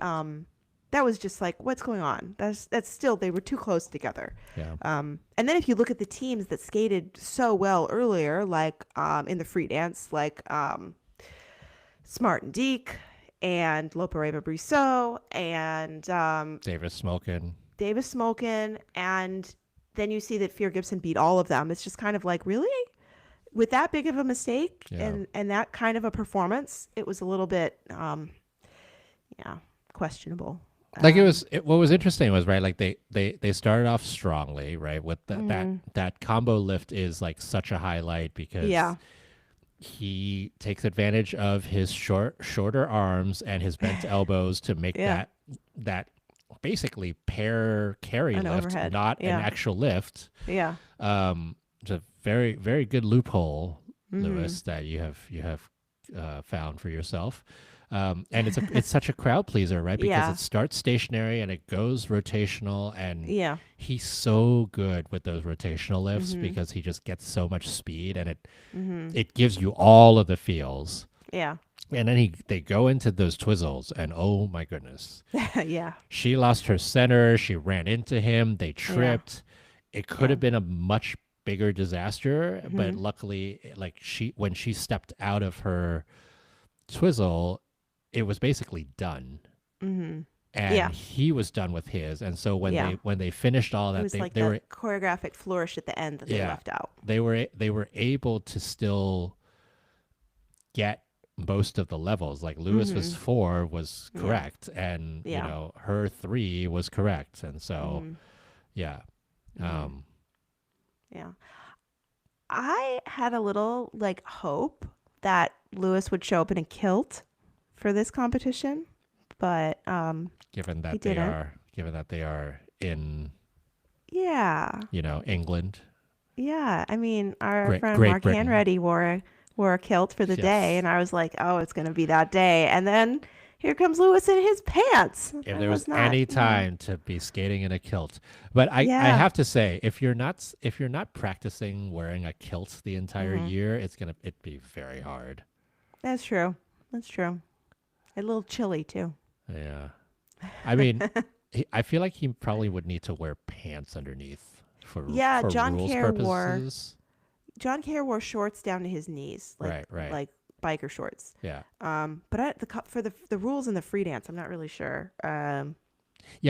that was just like what's going on. That's still they were too close together. Yeah. And then if you look at the teams that skated so well earlier, like in the free dance, like Smart and Deke and Lopareva Brissot and Davis Smokin. Davis Smokin, and then you see that Fear Gibson beat all of them. It's just kind of like, really? With that big of a mistake Yeah. and that kind of a performance, it was a little bit yeah, questionable. Like Um what was interesting was, right, like they started off strongly, right, with mhm. that combo lift is like such a highlight because Yeah. he takes advantage of his shorter arms and his bent elbows to make Yeah. that basically pair carry An lift, overhead. not an Yeah. actual lift. Yeah. It's a very very good loophole, Mhm. Lewis, that you have found for yourself. And it's such a crowd pleaser, right? Because Yeah. it starts stationary and it goes rotational, and Yeah. he's so good with those rotational lifts Mhm. because he just gets so much speed, and Mhm. it gives you all of the feels. Yeah. And then they go into those twizzles, and oh my goodness, Yeah. she lost her center. She ran into him. They Yeah. tripped. It could Yeah. have been a much bigger disaster, but Mhm. luckily, like when she stepped out of her twizzle, it was basically done, Mhm. and Yeah. he was done with his. And so Yeah. when they finished all It that, was like they that were, choreographic flourish at the end that they yeah, left out. they were able to still get most of the levels. Like Lewis's Mhm. 4 was Yeah. correct, and Yeah. her 3 was correct, and so Mhm. yeah. Mhm. um Yeah. I had a little like hope that Lewis would show up in a kilt for this competition, but given he that didn't. they are in, Yeah. England, Yeah. I mean, our friend Great Mark Britain. Hanready wore a kilt for the day, Yes. and I was like, "Oh, it's going to be that day." And then here comes Lewis in his pants. If I there was was not, any time to be skating in a kilt, but I Yeah. have to say, if you're not practicing wearing a kilt the entire Mhm. year, it'd be very hard. That's true. That's true. A little chilly too. Yeah. I mean, I feel like he probably would need to wear pants underneath Yeah, for rules purposes. John Kerr wore shorts down to his knees, Right, right. like biker shorts. Yeah. But for the rules in the free dance, I'm not really sure. Yeah,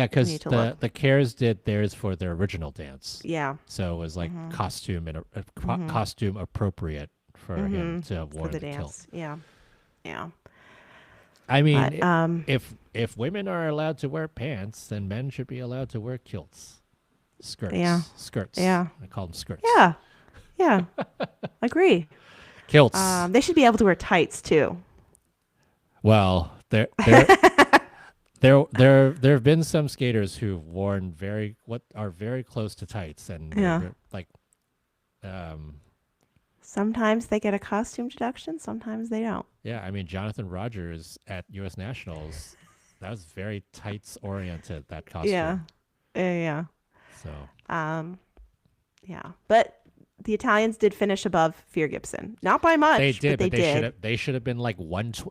We because need to look. the Cares did theirs for their original dance, Yeah. so it was like Mhm. Mhm. costume appropriate for him Mhm. to have For worn the the kilt. dance. Yeah. Yeah. I mean, But if women are allowed to wear pants, then men should be allowed to wear kilts, yeah. skirts. Yeah. I call them skirts. Yeah. Yeah. Agree. Kilts. They should be able to wear tights too. Well, there have been some skaters who've worn what are very close to tights, and Yeah. like, um, Sometimes they get a costume deduction, sometimes they don't. yeah. I mean, Jonathan Rogers at U.S. Nationals, that was very tights oriented. That Yeah. costume. Yeah. So Um, yeah. But the Italians did finish above Fear Gibson. Not by they much, but did, they but did. they should have been like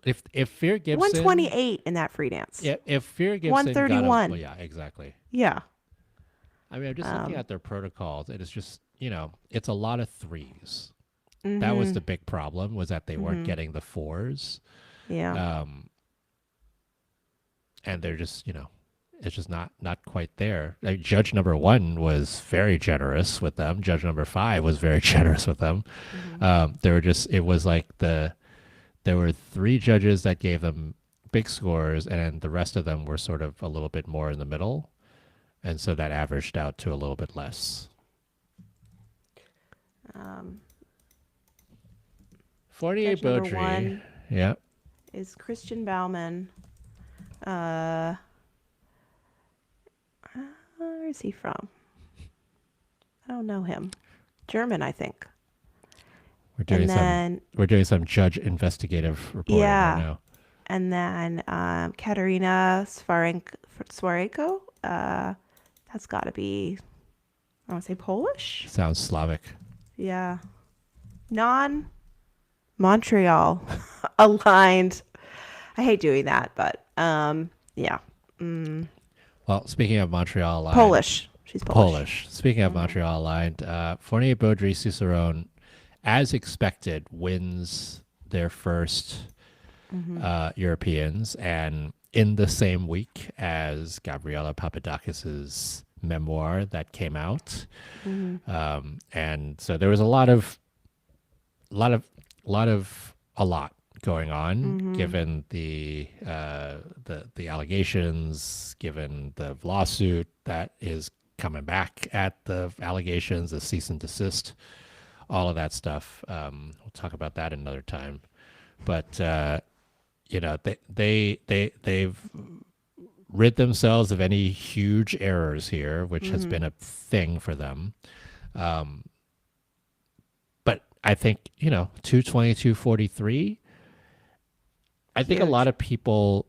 if Fear Gibson 128 in that free dance. yeah if Fear Gibson got a well 131. yeah exactly. Yeah. I mean, I'm just looking Um, at their protocols. It is just it's a lot of threes. That was the mhm. big problem, was that they weren't Mhm. getting the fours. Yeah. Um, and they're just, it's just not quite there. Like, judge number one was very generous with them. Judge number five was very generous with them. Mhm. They were just, it was like there were three judges that gave them big scores, and the rest of them were sort of a little bit more in the middle. And so that averaged out to a little bit less. Um, 48 Judge number Beaudry. one Yeah. is Christian Baumann. Uh, where is he from? I don't know him. German, I think. We're doing And then, some judge investigative reporting right yeah. now. And then Katerina Swarenko. That's got to be, I want to say Polish? Sounds Slavic. Yeah. Non Montreal aligned. I hate doing that, but yeah. Mm. Well, speaking of Montreal aligned, Polish. She's Polish. Speaking of Mhm. Montreal aligned, Fournier Beaudry Cicerone, as expected, wins their first Mhm. Europeans, and in the same week as Gabriela Papadakis's memoir that came out. Mhm. And so there was a lot going on, Mhm. given the allegations, given the lawsuit that is coming back at the allegations, the cease and desist, all of that stuff. We'll talk about that another time. But they've rid themselves of any huge errors here, which has been Mhm. a thing for them. But I think 220, 243. I think a lot Huge. of people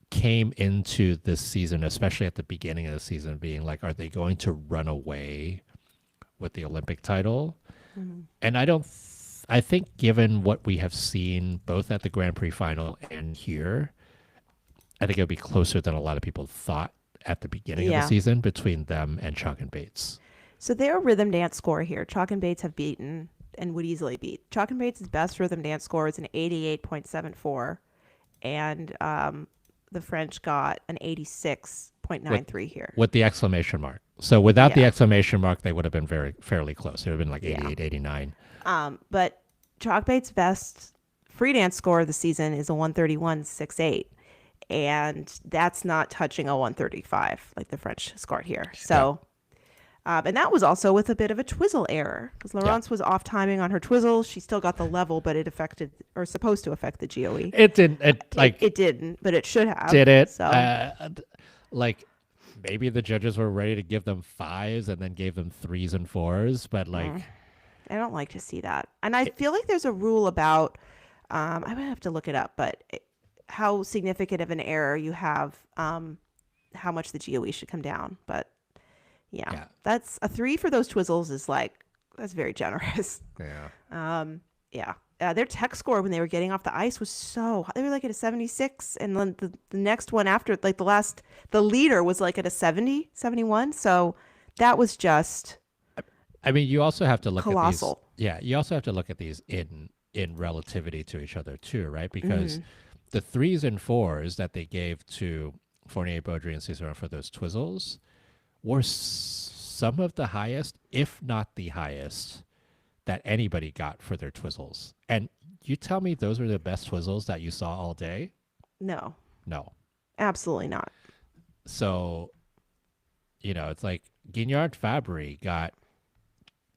came into this season, especially at the beginning of the season, being like, are they going to run away with the Olympic title? Mhm. And I think given what we have seen both at the Grand Prix final and here, I think it'll be closer than a lot of people thought at the beginning of the Yeah. season between them and Chalk and Bates. So their rhythm dance score here, Chalk and Bates have beaten and would easily beat. Chalk and Bates' best rhythm dance score is an 88.74, and the French got an 86.93 here. With the exclamation mark. So without the Yeah. exclamation mark, they would have been fairly close. It would have been like Yeah. 88, 89. But Chalk Bates' best free dance score of the season is a 131.68. And that's not touching a 135 like the French scored here. So, and that was also with a bit of a twizzle error because Laurence was off timing on her twizzle. She still got the level, but it affected or supposed to affect the GOE. It didn't. It didn't, but it should have. Did it? So Like maybe the judges were ready to give them fives and then gave them threes and fours, but like I don't like to see that. And I feel like there's a rule about, I might have to look it up, but how significant of an error you have, how much the GOE should come down. But yeah, that's a 3 for those twizzles is like, that's very generous. yeah. Yeah. their tech score when they were getting off the ice was so they were like at a 76, and then the next one after, like the leader was like at a 70, 71. So that was just I mean, you also have to look at these. colossal. Yeah, you also have to look at these in relativity to each other too, right? Because Hmm. the threes and fours that they gave to Fournier, Baudry, and Cicerone for those twizzles were some of the highest, if not the highest, that anybody got for their twizzles. And you tell me those were the best twizzles that you saw all day? No, No. absolutely not. So, it's like Guignard Fabry got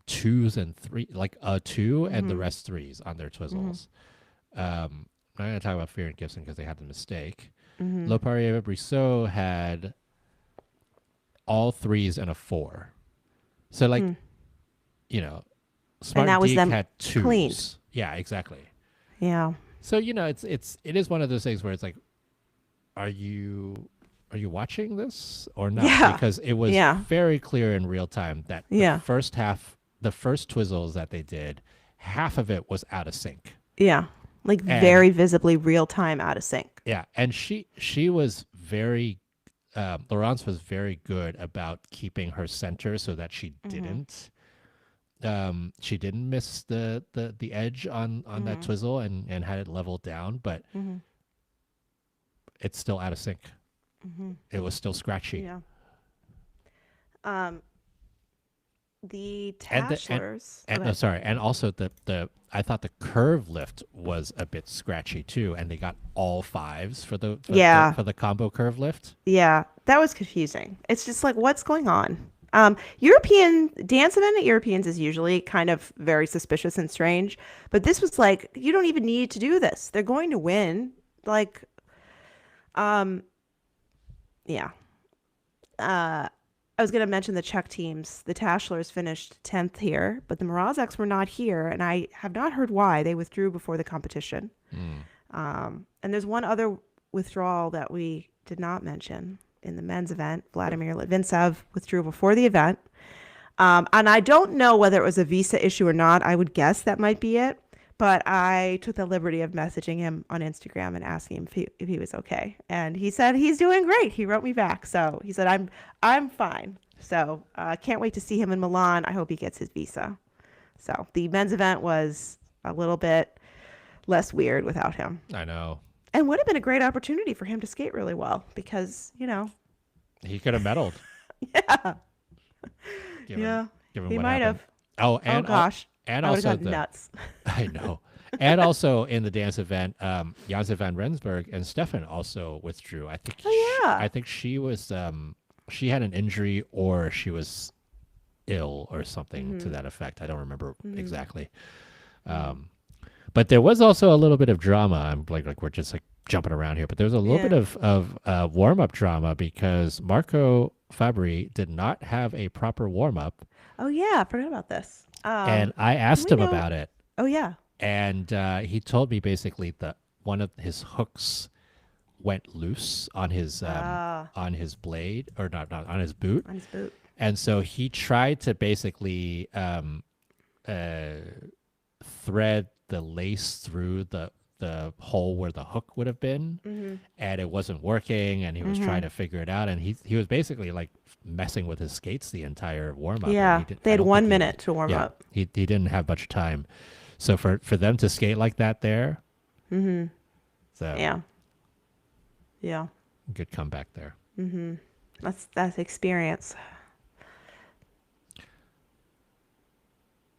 twos and three, like a two and the Hmm. rest threes on their Hmm. twizzles. I'm not going to talk about Fear and Gibson because they had the mistake. Hmm. Loparie Brissot had all threes and a four. So, like, Mm. you know, And Smart and that was Deke them had cleaned. twos. Yeah, exactly. Yeah. So, it is one of those things where it's like, are you watching this or not? Yeah. Because it was Yeah. very clear in real time that Yeah. the first twizzles that they did, half of it was out of sync. Yeah. Like And very visibly real time out of sync. yeah, and she was very Laurence was very good about keeping her center so that Hmm. she didn't miss the edge on that Hmm. twizzle and had it leveled down, but Hmm. it's still out of sync. Hmm. It was still scratchy. Yeah. Um, the And the Tashlers. and no, Okay. sorry, and also the I thought the curve lift was a bit scratchy too, and they got all fives for Yeah. the combo curve lift. Yeah. That was confusing. It's just like, what's going on? European dance event at Europeans is usually kind of very suspicious and strange, but this was like, you don't even need to do this. They're going to win. Like, um, yeah. Uh, I was going to mention the Czech teams. The Tashlers finished 10th here, but the Mrazeks were not here, and I have not heard why. They withdrew before the competition. Hmm. And there's one other withdrawal that we did not mention in the men's event. Vladimir Litvintsev withdrew before the event. And I don't know whether it was a visa issue or not. I would guess that might be it. But I took the liberty of messaging him on Instagram and asking him if he was okay. And he said he's doing great. He wrote me back. So he said, I'm fine. So I can't wait to see him in Milan. I hope he gets his visa. So the men's event was a little bit less weird without him. I know. And would have been a great opportunity for him to skate really well because, He could have medaled yeah, given yeah, given he what might happened. have. Oh, Oh gosh, and I would also have gone nuts. I know. And also in the dance event, Janse van Rensburg and Stefan also withdrew. Oh I yeah. think she had an injury or she was ill or something to Mhm. that effect. I don't remember Mhm. exactly. Mhm. Um, but there was also a little bit of drama. I'm like we're just like jumping around here, but there was a little bit Yeah. of warm up drama because Marco Fabri did not have a proper warm up, Oh yeah. I forgot about this. and I Do asked we him know? about it, Oh yeah. and he told me basically that one of his hooks went loose on his blade or not on his boot, On his boot. and so he tried to basically thread the lace through the hole where the hook would have been, Mhm. and it wasn't working, and he was trying Mhm. to figure it out, and he was basically like messing with his skates the entire warm up, and Yeah. he did They I had don't think one minute to warm yeah, up. he didn't have much time, so for them to skate like that there, Mhm. it's a Yeah. Yeah. good comeback there. Mhm. That's experience.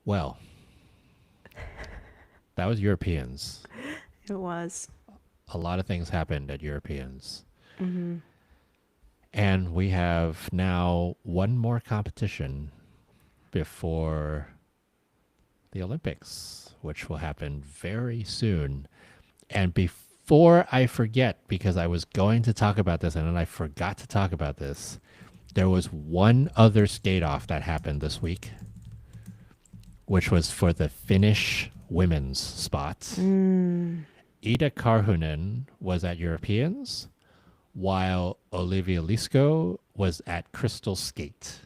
Well, that was Europeans. It was. A lot of things happened at Europeans. Mhm. And we have now one more competition before the Olympics, which will happen very soon. And before I forget, because I was going to talk about this and then I forgot to talk about this, there was one other skate off that happened this week, which was for the Finnish women's spot. Mm. Ida Karhunen was at Europeans, while Olivia Lisko was at Crystal Skate.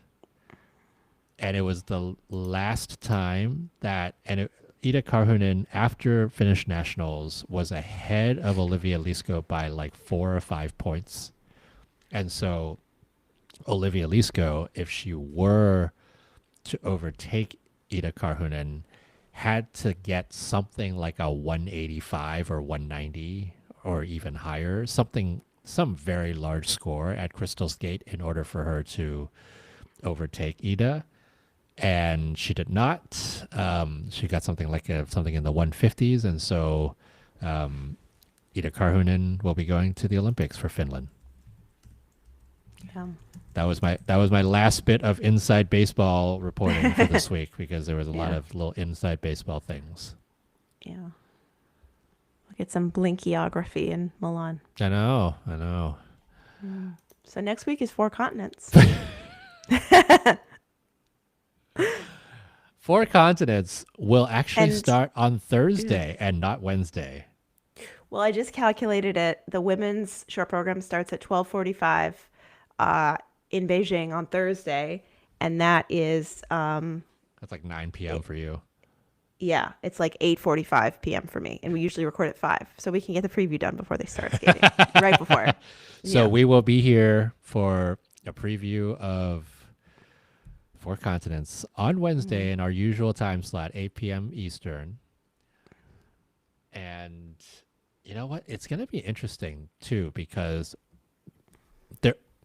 And it was the last time that, and Ida Karhunen, after finished nationals, was ahead of Olivia Lisko by like 4 or 5 points. And so Olivia Lisko, if she were to overtake Ida Karhunen, had to get something like a 185 or 190 or even higher, some very large score at Crystal's Gate in order for her to overtake Ida. And she did not. She got something like something in the 150s, and so Ida Karhunen will be going to the Olympics for Finland. Yeah. That was my last bit of inside baseball reporting for this week, because there was a lot of little inside baseball things. Yeah. We'll get some blinkyography in Milan. I know. So next week is 4 continents. 4 continents will actually And- start on Thursday and not Wednesday. Well, I just calculated it. The women's short program starts at 12:45 in Beijing on Thursday, and that is That's like 9 p.m. for you. yeah, it's like 8:45 p.m. for me, and we usually record at 5, so we can get the preview done before they start skating, right before. So Yeah. we will be here for a preview of 4 continents on Wednesday in our usual time slot, 8 p.m. Eastern. And you know what? It's going to be interesting too, because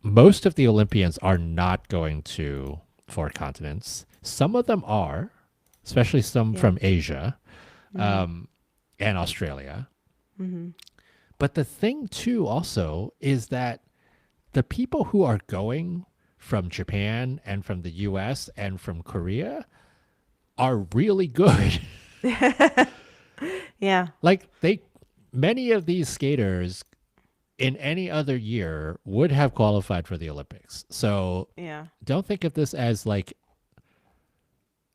most of the Olympians are not going to 4 continents. Some of them are, especially some from Asia and Australia. But the thing too also is that the people who are going from Japan and from the US and from Korea are really good. Yeah. Like many of these skaters in any other year would have qualified for the Olympics. So Yeah. don't think of this as like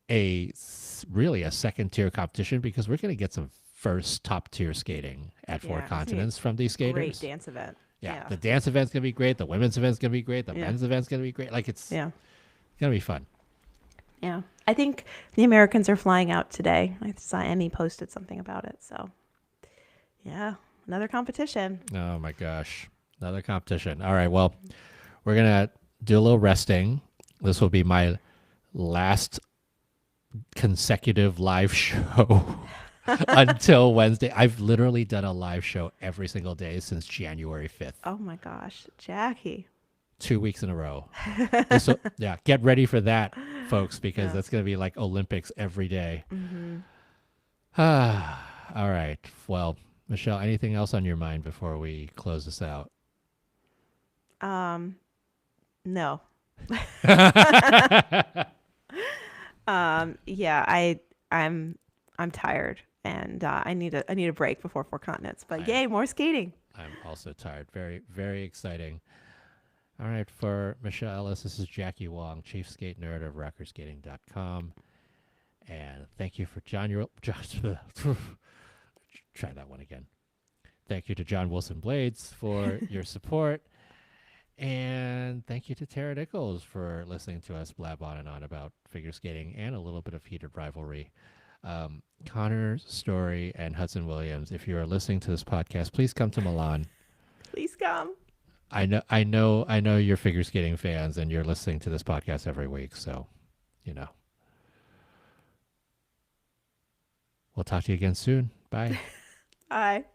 really a second tier competition, because we're going to get some first top tier skating at 4 Yeah, it's gonna be continents from these skaters. Great dance event. Yeah, the dance event's gonna be great. The women's event's gonna be great. The Yeah. men's event's gonna be great. Like it's Yeah. gonna be fun. Yeah. I think the Americans are flying out today. I saw Emmy posted something about it. So, yeah, another competition. Oh my gosh, another competition. All right, well, we're gonna do a little resting. This will be my last consecutive live show until Wednesday. I've literally done a live show every single day since January 5th. Oh my gosh, Jackie. 2 weeks in a row. So, yeah, get ready for that, folks, because that's going to be like Olympics every day. All right. Well, Michelle, anything else on your mind before we close this out? No. Yeah, I'm tired, and I need a break before 4 continents. But yay, more skating. I'm also tired. Very, very exciting. All right. For Michelle Ellis, this is Jackie Wong, Chief Skate Nerd of RockerSkating.com. And thank you for try that one again. Thank you to John Wilson Blades for your support. And thank you to Tara Nichols for listening to us blab on and on about figure skating and a little bit of heated rivalry. Connor Story and Hudson Williams, if you are listening to this podcast, please come to Milan. Please come. I know you're figure skating fans and you're listening to this podcast every week, so we'll talk to you again soon. Bye. Bye.